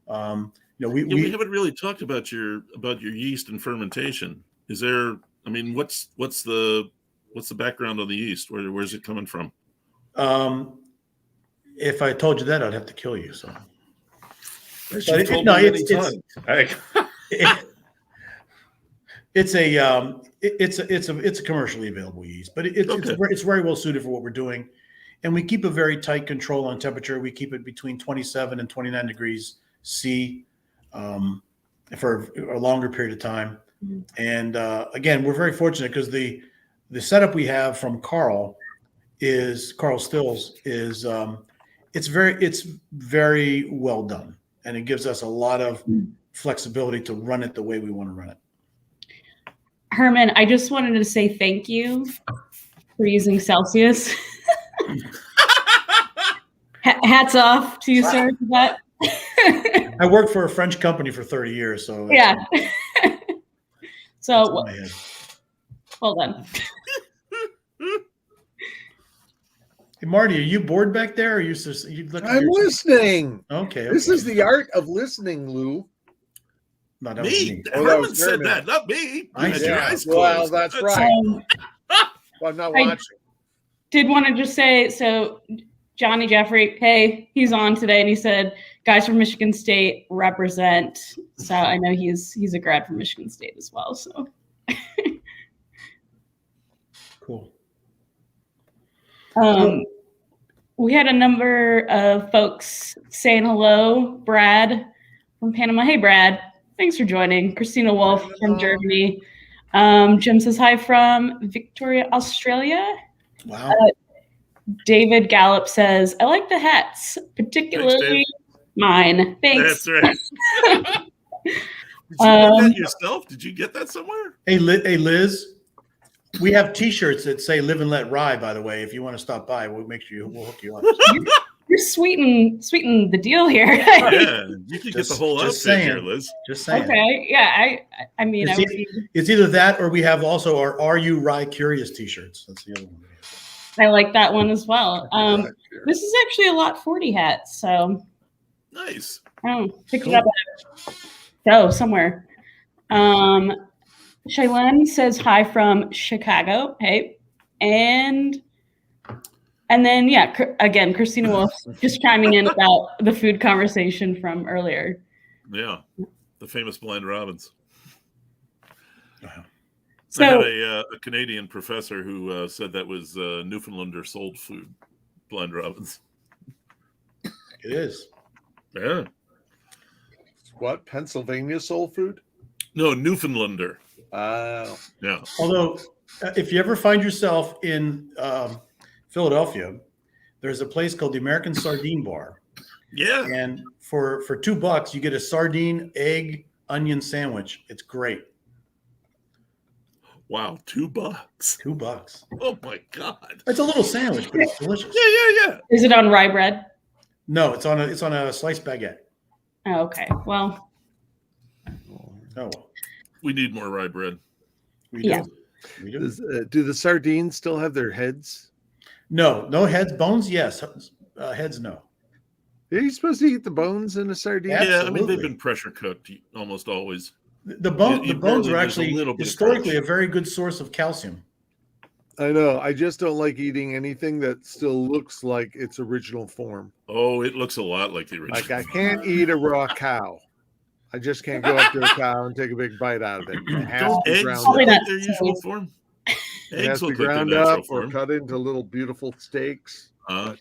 We haven't really talked about your yeast and fermentation. Is there? I mean, what's the background on the yeast? Where's it coming from? If I told you that, I'd have to kill you. So, As but you've told me many times. It's a commercially available yeast, but it's very well suited for what we're doing, and we keep a very tight control on temperature. We keep it between 27 and 29 degrees C for a longer period of time. And again, we're very fortunate because the setup we have from Carl Stills is it's very well done, and it gives us a lot of flexibility to run it the way we want to run it. Herman, I just wanted to say thank you for using Celsius. Hats off to you, sir, for that. I worked for a French company for 30 years, so yeah. So, well done. Hey, Marty, are you bored back there? Or you I'm listening. Okay. This is the art of listening, Lou. No, that Me? was me. Herman said that, not me. I You had said your that. eyes Well, closed. that's right. Well, I'm not watching. Did want to just say, so Johnny Jeffrey, hey, he's on today, and he said, guys from Michigan State represent. So I know he's a grad from Michigan State as well. So Cool. We had a number of folks saying hello. Brad from Panama. Hey, Brad. Thanks for joining. Christina Wolf from Germany. Jim says hi from Victoria, Australia. Wow. David Gallup says, I like the hats, particularly mine. Thanks. That's right. Did you make that yourself? Did you get that somewhere? Hey, Liz, we have T-shirts that say "Live and Let Ride." By the way, if you want to stop by, we'll hook you up. You're sweetening the deal here. Yeah, you can get the whole outfit here, Liz. Just saying. Okay, yeah. I mean, it's either that or we have also our "Are You Rye Curious" T-shirts. That's the other one. I like that one as well. This is actually a Lot 40 hat, so nice. Pick it up. Go somewhere. Shaylin says hi from Chicago. Hey, and then again, Christina Wolf just chiming in about the food conversation from earlier. Yeah, the famous blind robins. Wow. So, I had a Canadian professor who said that was Newfoundlander sold food, blind robins. It is. Yeah. What? Pennsylvania soul food? No, Newfoundlander. Yeah. Although, if you ever find yourself in Philadelphia, there's a place called the American Sardine Bar. Yeah. And for $2, you get a sardine, egg, onion sandwich. It's great. Wow, $2. $2. Oh my God. It's a little sandwich, but it's delicious. Yeah. Is it on rye bread? No, it's on a sliced baguette. Oh, okay. Well. Oh. We need more rye bread. We do. Yeah. We do. Do the sardines still have their heads? No heads. Bones, yes. Heads, no. Are you supposed to eat the bones in a sardine? Yeah, Absolutely. I mean, they've been pressure cooked almost always. The bones are actually a historically a very good source of calcium. I know. I just don't like eating anything that still looks like its original form. Oh, it looks a lot like the original. Like I can't eat a raw cow. I just can't go up to a cow and take a big bite out of it. It has Don't to be eggs ground look up. like their usual form? It has Eggs to be look like their ground natural up or form. cut into little beautiful steaks.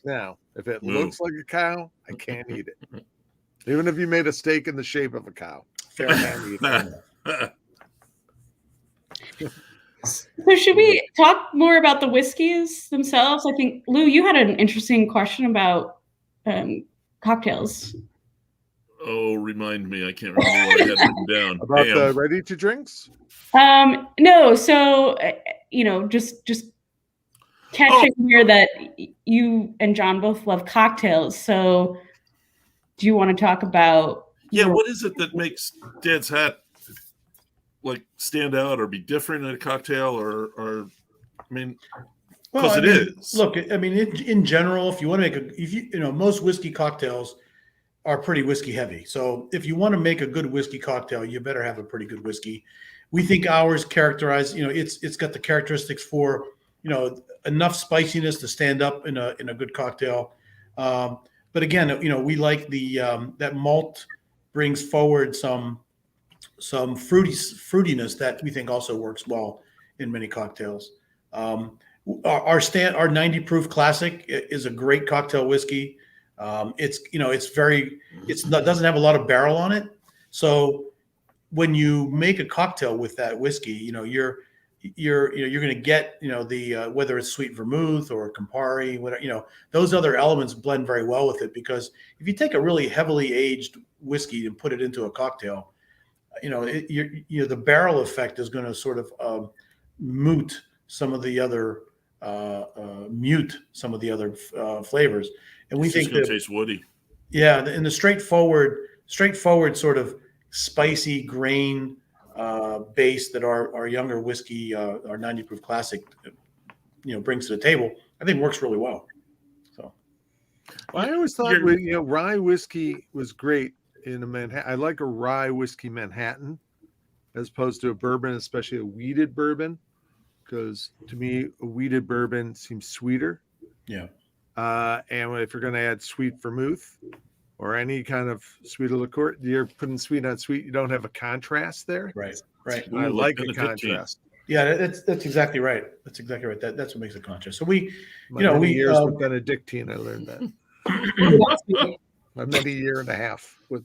Now, if it looks like a cow, I can't eat it. Even if you made a steak in the shape of a cow, I can't eat it. So should we talk more about the whiskeys themselves? I think, Lou, you had an interesting question about cocktails. Oh, remind me. I can't remember what I had written down. About the ready to drinks? No, so just catching here that you and John both love cocktails. So do you want to talk about what is it that makes Dad's Hat like stand out or be different in a cocktail or I mean, because it is. Look, I mean, in general, if you want to make most whiskey cocktails are pretty whiskey heavy. So if you want to make a good whiskey cocktail, you better have a pretty good whiskey. We think ours characterize, it's got the characteristics for, enough spiciness to stand up in a good cocktail. But again, we like that malt brings forward some fruitiness that we think also works well in many cocktails. Our 90 proof classic is a great cocktail whiskey. It doesn't have a lot of barrel on it. So when you make a cocktail with that whiskey, you're going to get, whether it's sweet vermouth or Campari, whatever, those other elements blend very well with it, because if you take a really heavily aged whiskey and put it into a cocktail, the barrel effect is going to sort of mute some of the other flavors. And we think that tastes woody. Yeah. And the straightforward sort of spicy grain base that our younger whiskey, our 90 proof classic, brings to the table, I think works really well. So, well, I always thought rye whiskey was great in a Manhattan. I like a rye whiskey Manhattan as opposed to a bourbon, especially a wheated bourbon, because to me a wheated bourbon seems sweeter. Yeah. And if you're going to add sweet vermouth or any kind of sweeter liqueur, you're putting sweet on sweet. You don't have a contrast there. Right. I like a contrast. Yeah, that's exactly right. That's exactly right. That's what makes a contrast. So years with Benedictine, I learned that. Maybe a year and a half with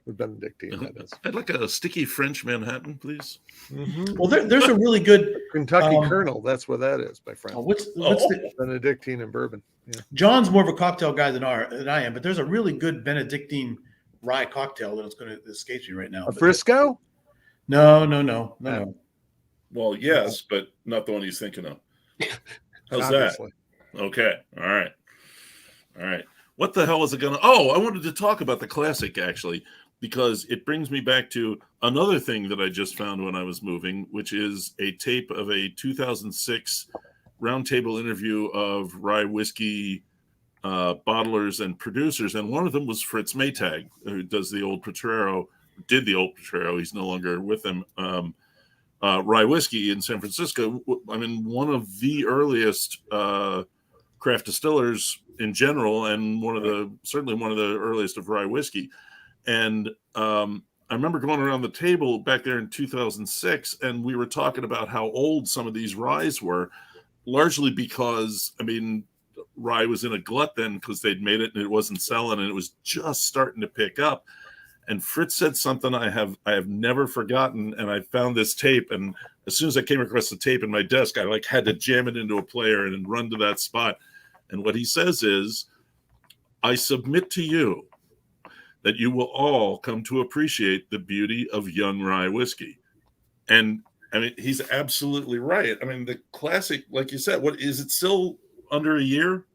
Benedictine. That is. I'd like a sticky French Manhattan, please. Mm-hmm. Well, there's a really good Kentucky Colonel. That's what that is, my friend. What's the Benedictine and bourbon? Yeah. John's more of a cocktail guy than I am, but there's a really good Benedictine rye cocktail that escapes me right now. A Frisco? No. Well, yes, but not the one he's thinking of. How's Obviously. that? Okay. All right. What the hell is it going to... Oh, I wanted to talk about the classic, actually, because it brings me back to another thing that I just found when I was moving, which is a tape of a 2006 roundtable interview of rye whiskey bottlers and producers. And one of them was Fritz Maytag, who did the old Potrero. He's no longer with them. Rye whiskey in San Francisco. I mean, one of the earliest craft distillers in general, and certainly one of the earliest of rye whiskey. And I remember going around the table back there in 2006, and we were talking about how old some of these ryes were, largely because, rye was in a glut then because they'd made it and it wasn't selling and it was just starting to pick up. And Fritz said something I have never forgotten, and I found this tape, and as soon as I came across the tape in my desk, I had to jam it into a player and then run to that spot. And what he says is, I submit to you that you will all come to appreciate the beauty of young rye whiskey. And he's absolutely right. The classic, like you said, what is it, still under a year?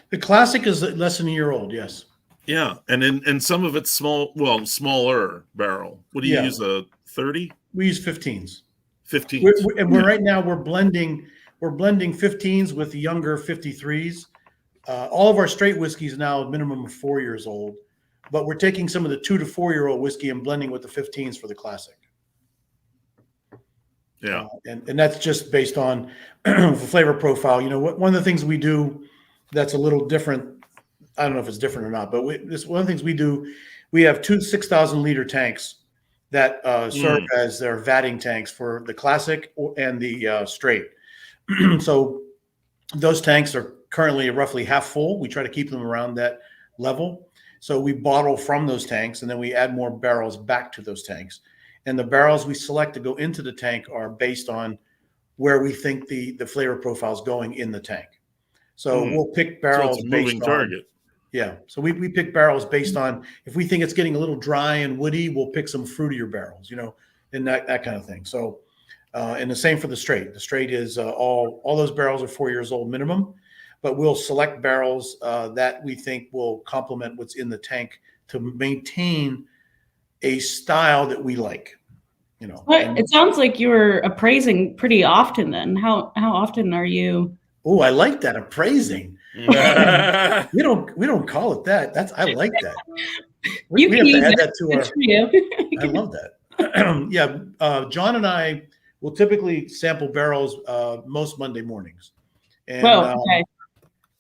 The classic is less than a year old, yes. Yeah, and some of it's smaller barrel. What do you use, a 30? We use 15s. 15s. Right now we're blending 15s with the younger 53s. All of our straight whiskey is now a minimum of 4 years old, but we're taking some of the 2 to 4 year old whiskey and blending with the 15s for the classic. Yeah, and that's just based on the flavor profile. One of the things we do that's a little different. I don't know if it's different or not, but one of the things we do. We have 2 6,000-liter tanks that serve as their vatting tanks for the classic and the straight. So those tanks are currently roughly half full. We try to keep them around that level. So we bottle from those tanks, and then we add more barrels back to those tanks. And the barrels we select to go into the tank are based on where we think the flavor profile is going in the tank. So we'll pick barrels based on target. Yeah. So we pick barrels based on, if we think it's getting a little dry and woody, we'll pick some fruitier barrels, and that kind of thing. So, and the same for the straight. The straight is all those barrels are 4 years old minimum, but we'll select barrels that we think will complement what's in the tank to maintain a style that we like. It sounds like you were appraising pretty often then. How often are you? Oh, I like that, appraising. we don't call it that. I like that. We have to add that to our. I love that. John and I will typically sample barrels most Monday mornings, and Whoa, okay.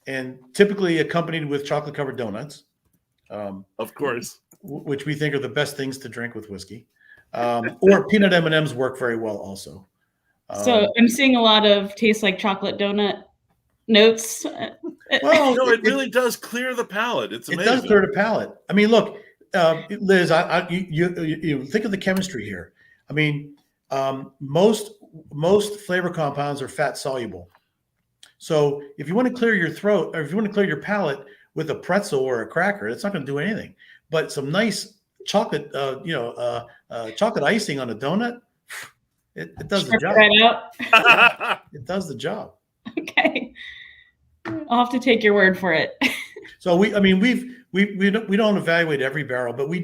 and typically accompanied with chocolate covered donuts, Of course. which we think are the best things to drink with whiskey. Or peanut M&Ms work very well also. So I'm seeing a lot of taste like chocolate donut notes. Well, No, it really does clear the palate. It's amazing. It does clear the palate. I mean, look, Liz, you think of the chemistry here. I mean, most flavor compounds are fat soluble. So if you want to clear your throat, or if you want to clear your palate with a pretzel or a cracker, it's not going to do anything. But some nice chocolate, chocolate icing on a donut, it does the job. Right out. It does the job. Okay, I'll have to take your word for it. So we don't evaluate every barrel, but we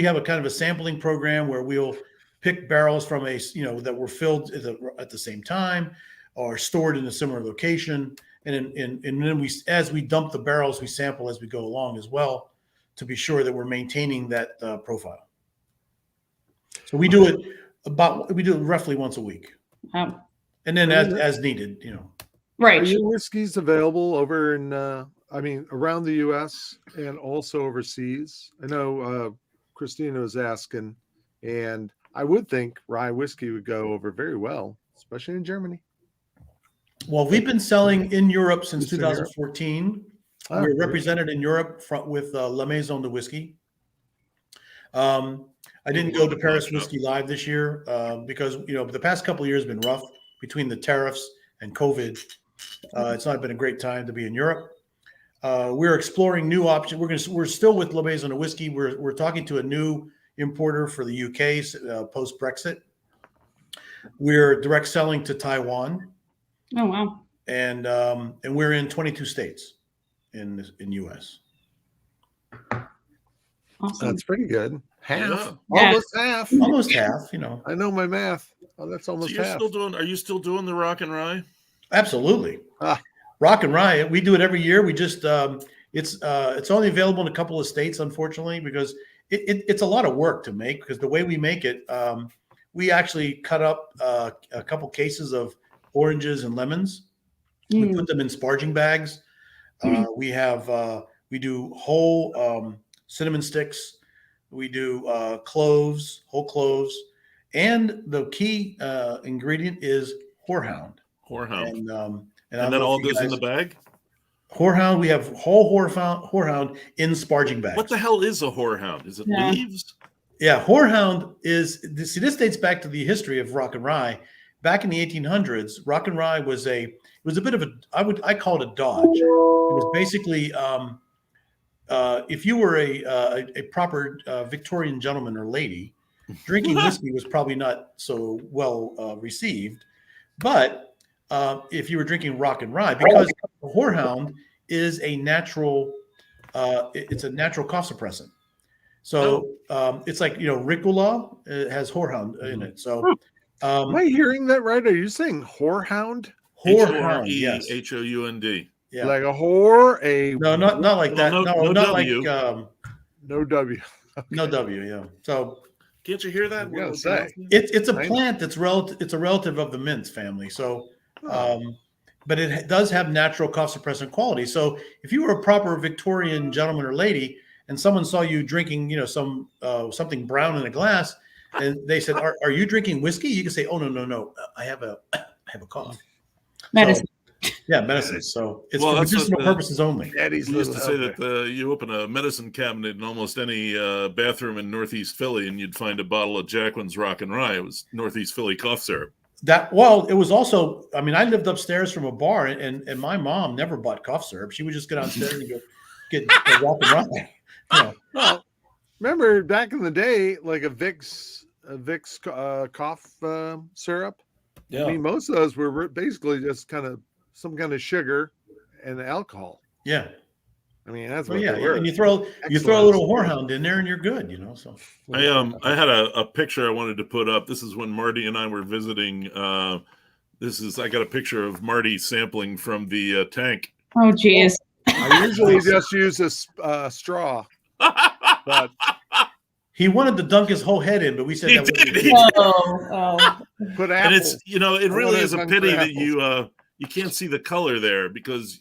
have a kind of a sampling program where we'll pick barrels from that were filled at the same time or stored in a similar location, and then as we dump the barrels, we sample as we go along as well to be sure that we're maintaining that profile. So we do it roughly once a week, and then as needed, Right. Are your whiskeys available over in, around the U.S. and also overseas? I know Christina was asking, and I would think rye whiskey would go over very well, especially in Germany. Well, we've been selling in Europe since 2014. We're represented in Europe with La Maison de Whiskey. I didn't go to Paris Whiskey Live this year because the past couple of years have been rough between the tariffs and COVID. It's not been a great time to be in Europe. We're exploring new options. We're still with La Maison de Whiskey. We're talking to a new importer for the UK post Brexit. We're direct selling to Taiwan. Oh wow! And we're in 22 states in US. Awesome. That's pretty good. Half, Yeah. almost half. I know my math. Oh, that's almost half. Are you still doing the rock and rye? Absolutely. Rock and rye. We do it every year. We just it's only available in a couple of states, unfortunately, because it's a lot of work to make. Because the way we make it, we actually cut up a couple cases of oranges and lemons. We put them in sparging bags. We do whole cinnamon sticks. We do whole cloves, and the key ingredient is horehound. And then all goes in the bag? Horehound, we have whole horehound in sparging bags. What the hell is a horehound? Is it leaves? Yeah, horehound this dates back to the history of rock and rye. Back in the 1800s, rock and rye was a bit of I call it a dodge. It was basically if you were a proper Victorian gentleman or lady, drinking whiskey was probably not so well received. But if you were drinking rock and rye, because the horehound is a natural, it's a natural cough suppressant. So it's like Ricola has horehound in it. So am I hearing that right? Are you saying horehound? Horehound, yes. Hound. Yeah. Like a whore, no, not like that. No, not W. like no W. Okay. No W. Yeah. So can't you hear that? It's a plant that's it's a relative of the mint family. So, but it does have natural cough suppressant quality. So if you were a proper Victorian gentleman or lady, and someone saw you drinking, something brown in a glass, and they said, "Are you drinking whiskey?" You can say, "Oh no, I have a cough." Medicine. Medicine. So it's for medicinal purposes only. We used to say that you open a medicine cabinet in almost any bathroom in Northeast Philly, and you'd find a bottle of Jacqueline's Rock and Rye. It was Northeast Philly cough syrup. It was also. I mean, I lived upstairs from a bar, and my mom never bought cough syrup. She would just get downstairs and go get Rock and Rye. Well, remember back in the day, like a Vicks cough syrup. Yeah. I mean, most of those were basically just some kind of sugar and alcohol. Yeah. I mean, that's what they yeah. were. And you throw a little horehound in there, and you're good. So I had a picture I wanted to put up. This is when Marty and I were visiting. I got a picture of Marty sampling from the tank. Oh, geez. I usually just use a straw, but he wanted to dunk his whole head in, but we said Put And apple. it's, it I really wanna is a dunk pity for that apples. you can't see the color there because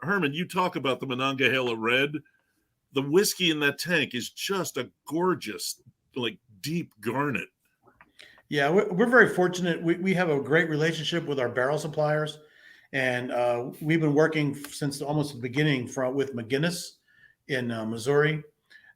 Herman, you talk about the Monongahela Red. The whiskey in that tank is just a gorgeous, like deep garnet. Yeah, we're very fortunate. We have a great relationship with our barrel suppliers, and we've been working since almost the beginning with McGinnis in Missouri.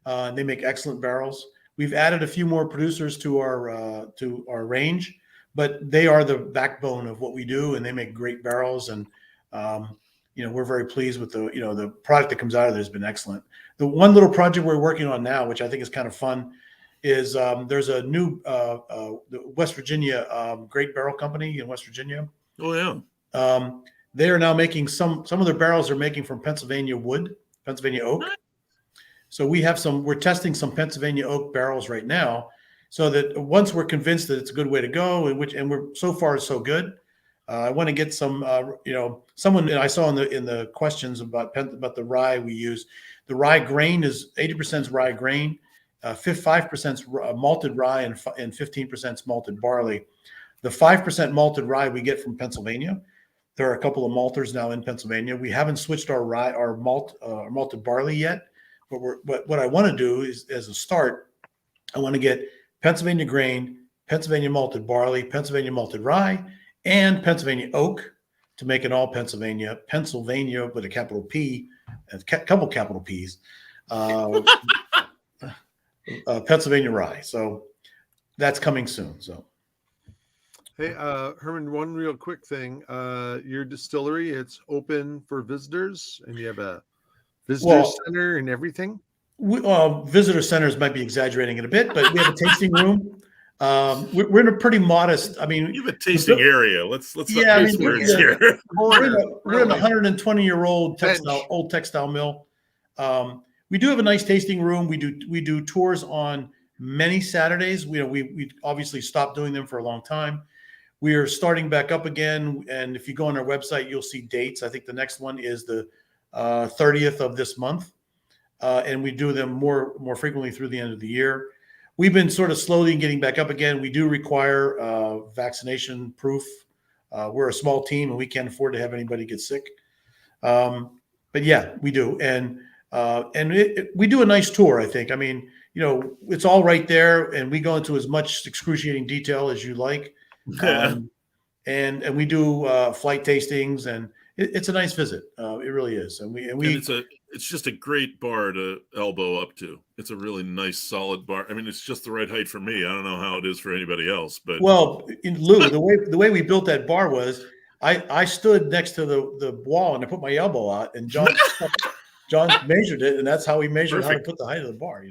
They make excellent barrels. We've added a few more producers to our range, but they are the backbone of what we do, and they make great barrels. And we're very pleased with the product that comes out of there has been excellent. The one little project we're working on now, which I think is kind of fun, is there's a new West Virginia Great Barrel Company in West Virginia. Oh yeah. They are now making some of their barrels they're making from Pennsylvania wood, Pennsylvania oak. So we're testing some Pennsylvania oak barrels right now, so that once we're convinced that it's a good way to go, and we're so far so good. I want to get some, someone I saw in the questions about the rye we use. The rye grain is 80% rye grain, 5% malted rye, and 15% malted barley. The 5% malted rye we get from Pennsylvania. There are a couple of malters now in Pennsylvania. We haven't switched our malted barley yet. But what I want to do is, as a start, I want to get Pennsylvania grain, Pennsylvania malted barley, Pennsylvania malted rye, and Pennsylvania oak to make an all Pennsylvania with a capital P, a couple capital P's, Pennsylvania rye. So that's coming soon. So. Hey, Herman, one real quick thing. Your distillery, it's open for visitors, and you have a visitor center and everything? Visitor centers might be exaggerating it a bit, but we have a tasting room. We're in a pretty modest. I mean, you have a tasting area. Let's not waste words here. We're in a 120-year-old textile mill. We do have a nice tasting room. We do tours on many Saturdays. We obviously stopped doing them for a long time. We are starting back up again, and if you go on our website, you'll see dates. I think the next one is the 30th of this month, and we do them more frequently through the end of the year. We've been sort of slowly getting back up again. We do require vaccination proof. We're a small team, and we can't afford to have anybody get sick. But yeah, we do, and we do a nice tour. I think. I mean, it's all right there, and we go into as much excruciating detail as you like. And we do flight tastings, and it's a nice visit. It really is, and it's just a great bar to elbow up to. It's a really nice, solid bar. I mean, it's just the right height for me. I don't know how it is for anybody else, but Lou, the way we built that bar was I stood next to the wall and I put my elbow out, and John measured it, and that's how we measured how to put the height of the bar.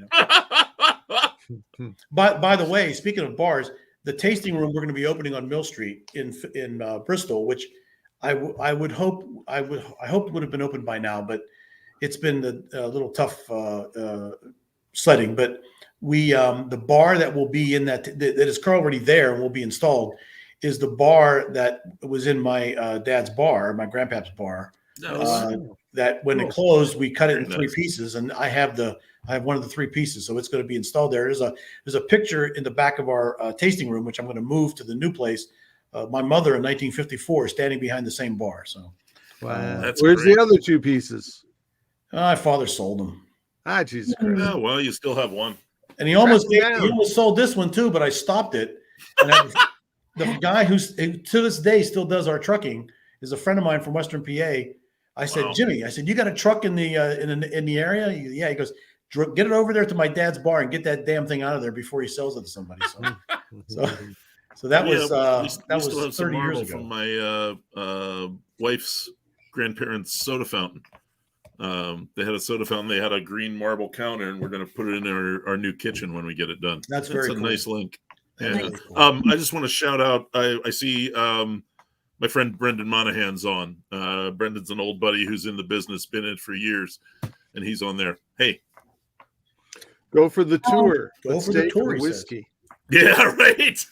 By the way, speaking of bars, the tasting room we're going to be opening on Mill Street in Bristol, which I hope it would have been open by now, but it's been a little tough sledding. But the bar that will be in that is already there and will be installed is the bar that was in my dad's bar, my grandpa's bar. That when it closed, we cut it in three pieces, and I have one of the three pieces, so it's going to be installed there. There's a picture in the back of our tasting room, which I'm going to move to the new place. My mother in 1954 standing behind the same bar. So, wow, where's the other two pieces? My father sold them. Jesus Christ! Oh well, you still have one. And he almost sold this one too, but I stopped it. And the guy who to this day still does our trucking is a friend of mine from Western PA. I said, wow. Jimmy, you got a truck in the area? Yeah, he goes, get it over there to my dad's bar and get that damn thing out of there before he sells it to somebody. So that was 30 years ago. From my wife's grandparents' soda fountain. They had a soda fountain. They had a green marble counter, and we're going to put it in our new kitchen when we get it done. That's very cool. Nice link. Yeah. Nice. I just want to shout out. I see. My friend Brendan Monahan's on. Brendan's an old buddy who's in the business, been in it for years, and he's on there. Hey, go for the tour. Go for the tour, whiskey. Yeah, right.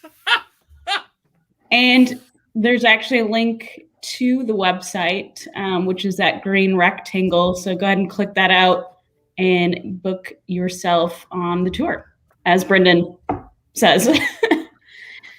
And there's actually a link to the website, which is that green rectangle. So go ahead and click that out and book yourself on the tour, as Brendan says.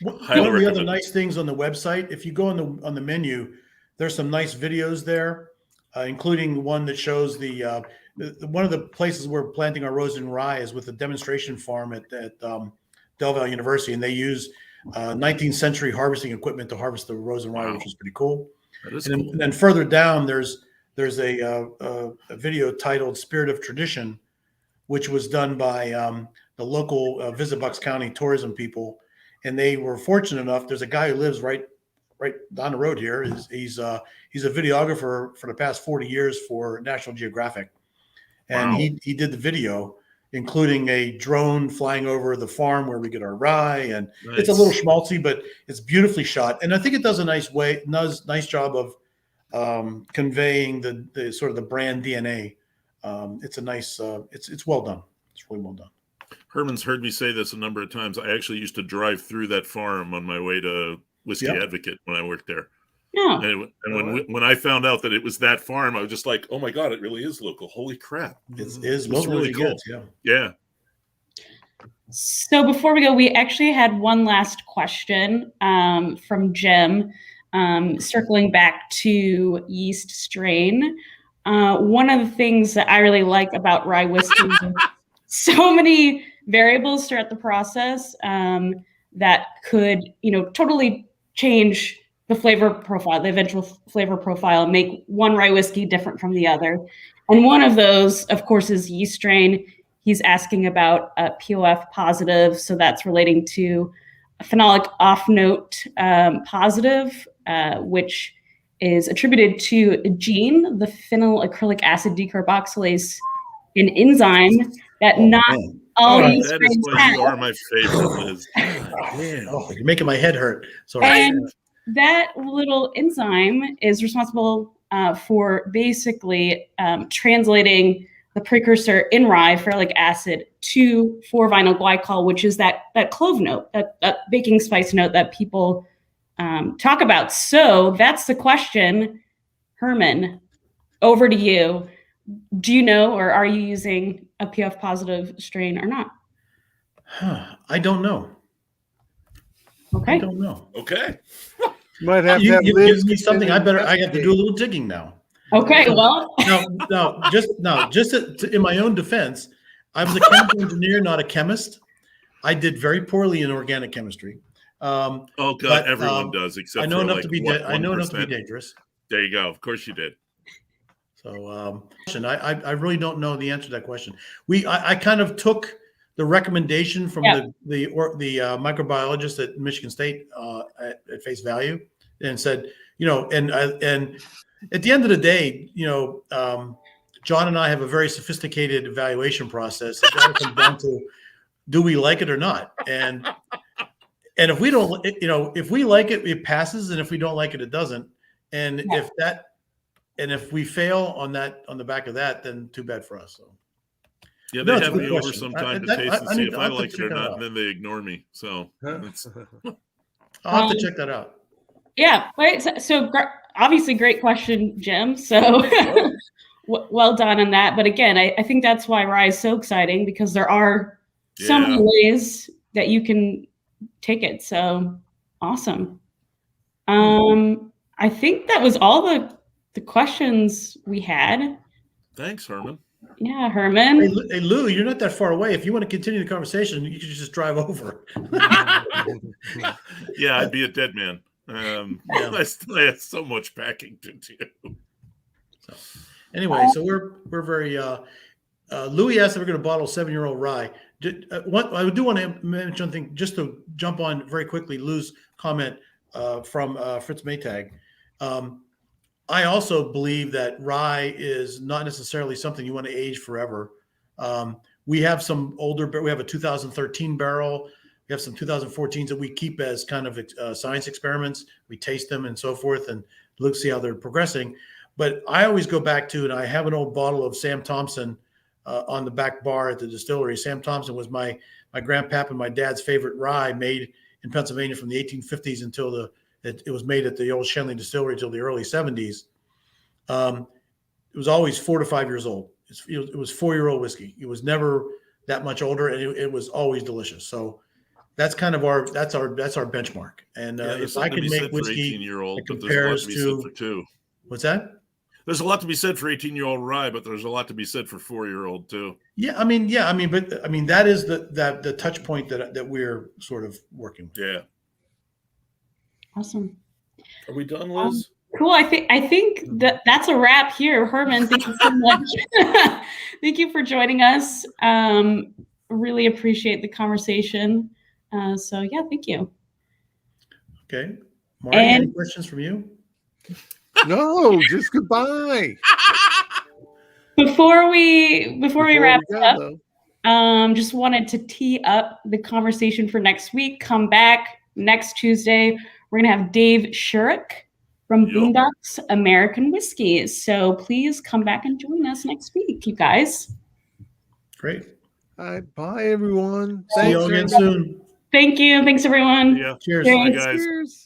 One Highly of the other recommend. nice things on the website, if you go on the menu, there's some nice videos there, including one that shows one of the places we're planting our rose and rye is with a demonstration farm at Del Valle University, and they use 19th century harvesting equipment to harvest the rose and rye, Wow. which is pretty cool. That is And cool. then further down, there's a video titled "Spirit of Tradition," which was done by the local Visit Bucks County tourism people, and they were fortunate enough. There's a guy who lives right down the road here. He's a videographer for the past 40 years for National Geographic, and Wow. he did the video, including a drone flying over the farm where we get our rye, and it's a little schmaltzy, but it's beautifully shot, and I think it does a nice job of conveying the sort of the brand DNA. It's a nice, it's well done. It's really well done. Herman's heard me say this a number of times. I actually used to drive through that farm on my way to Whiskey Advocate when I worked there. Yeah. And when I found out that it was that farm, I was just like, "Oh my God, it really is local! Holy crap!" It's really cool. Yeah. So before we go, we actually had one last question from Jim, circling back to yeast strain. One of the things that I really like about rye whiskey is so many variables throughout the process that could, totally change the flavor profile, the eventual flavor profile, and make one rye whiskey different from the other. And one of those, of course, is yeast strain. He's asking about POF positive, so that's relating to a phenolic off-note positive, which is attributed to a gene, the phenyl acrylic acid decarboxylase, an enzyme that all yeast that is strains why have. you are my favorite, Liz. Oh, you're making my head hurt. Sorry. And that little enzyme is responsible for basically translating the precursor in rye, ferulic acid, to 4-vinyl glycol, which is that clove note, that baking spice note that people talk about. So that's the question. Herman, over to you. Do you know, or are you using a PF positive strain or not? I don't know. Okay. I don't know. Okay. Might have to You have give Liz me something. I have to investigate. do a little digging now. Okay, well. Just in my own defense, I was a chemical engineer, not a chemist. I did very poorly in organic chemistry. Oh God, but, everyone does, except I know for enough like to be. what, I know enough to be 1%? dangerous. There you go. Of course you did. So, I really don't know the answer to that question. I kind of took the recommendation from the microbiologist at Michigan State at face value, and said, and at the end of the day, John and I have a very sophisticated evaluation process. It got to come down to, do we like it or not? And if we don't, if we like it, it passes, and if we don't like it, it doesn't. And if we fail on the back of that, then too bad for us. So. Yeah, they have it's a good me over question. sometime to taste and see if I like it or not, out. and then they ignore me. So I'll have to check that out. Yeah, right. So obviously, great question, Jim. So well done on that. But again, I think that's why rye is so exciting, because there are so many ways that you can take it. So awesome. I think that was all the questions we had. Thanks, Herman. Yeah, Herman. Hey, Lou, you're not that far away. If you want to continue the conversation, you could just drive over. Yeah, I'd be a dead man. I still have so much packing to do. So, anyway, so we're very. Louis asked if we're going to bottle 7-year-old rye. I do want to mention something just to jump on very quickly. Lou's comment from Fritz Maytag. I also believe that rye is not necessarily something you want to age forever. We have some older, we have a 2013 barrel. We have some 2014s that we keep as kind of science experiments. We taste them and so forth and look, see how they're progressing. But I always go back to, and I have an old bottle of Sam Thompson on the back bar at the distillery. Sam Thompson was my grandpap and my dad's favorite rye, made in Pennsylvania from the 1850s until it was made at the old Shenley distillery until the early 70s. It was always 4 to 5 years old. It was 4-year-old whiskey. It was never that much older, and it was always delicious. So, that's kind of our benchmark. And Yeah, there's if I something to can be make said for whiskey 18-year-old, that but there's a lot compares to be said for to 2. what's that? There's a lot to be said for 18-year-old rye, but there's a lot to be said for 4-year-old too. Yeah, I mean, that is the touch point that we're sort of working with. Yeah. Awesome. Are we done, Liz? Cool. I think that's a wrap here. Herman, thank you so much. Thank you for joining us. Really appreciate the conversation. So yeah, thank you. Okay. Marty, any questions from you? No, just goodbye. Before we wrap up, though. just wanted to tee up the conversation for next week. Come back next Tuesday. We're gonna have Dave Shurik from Boondocks American Whiskeys. So please come back and join us next week, you guys. Great. All right, bye everyone. See you all again soon. Thank you. Thanks everyone. Yeah. Cheers. Bye, guys. Cheers.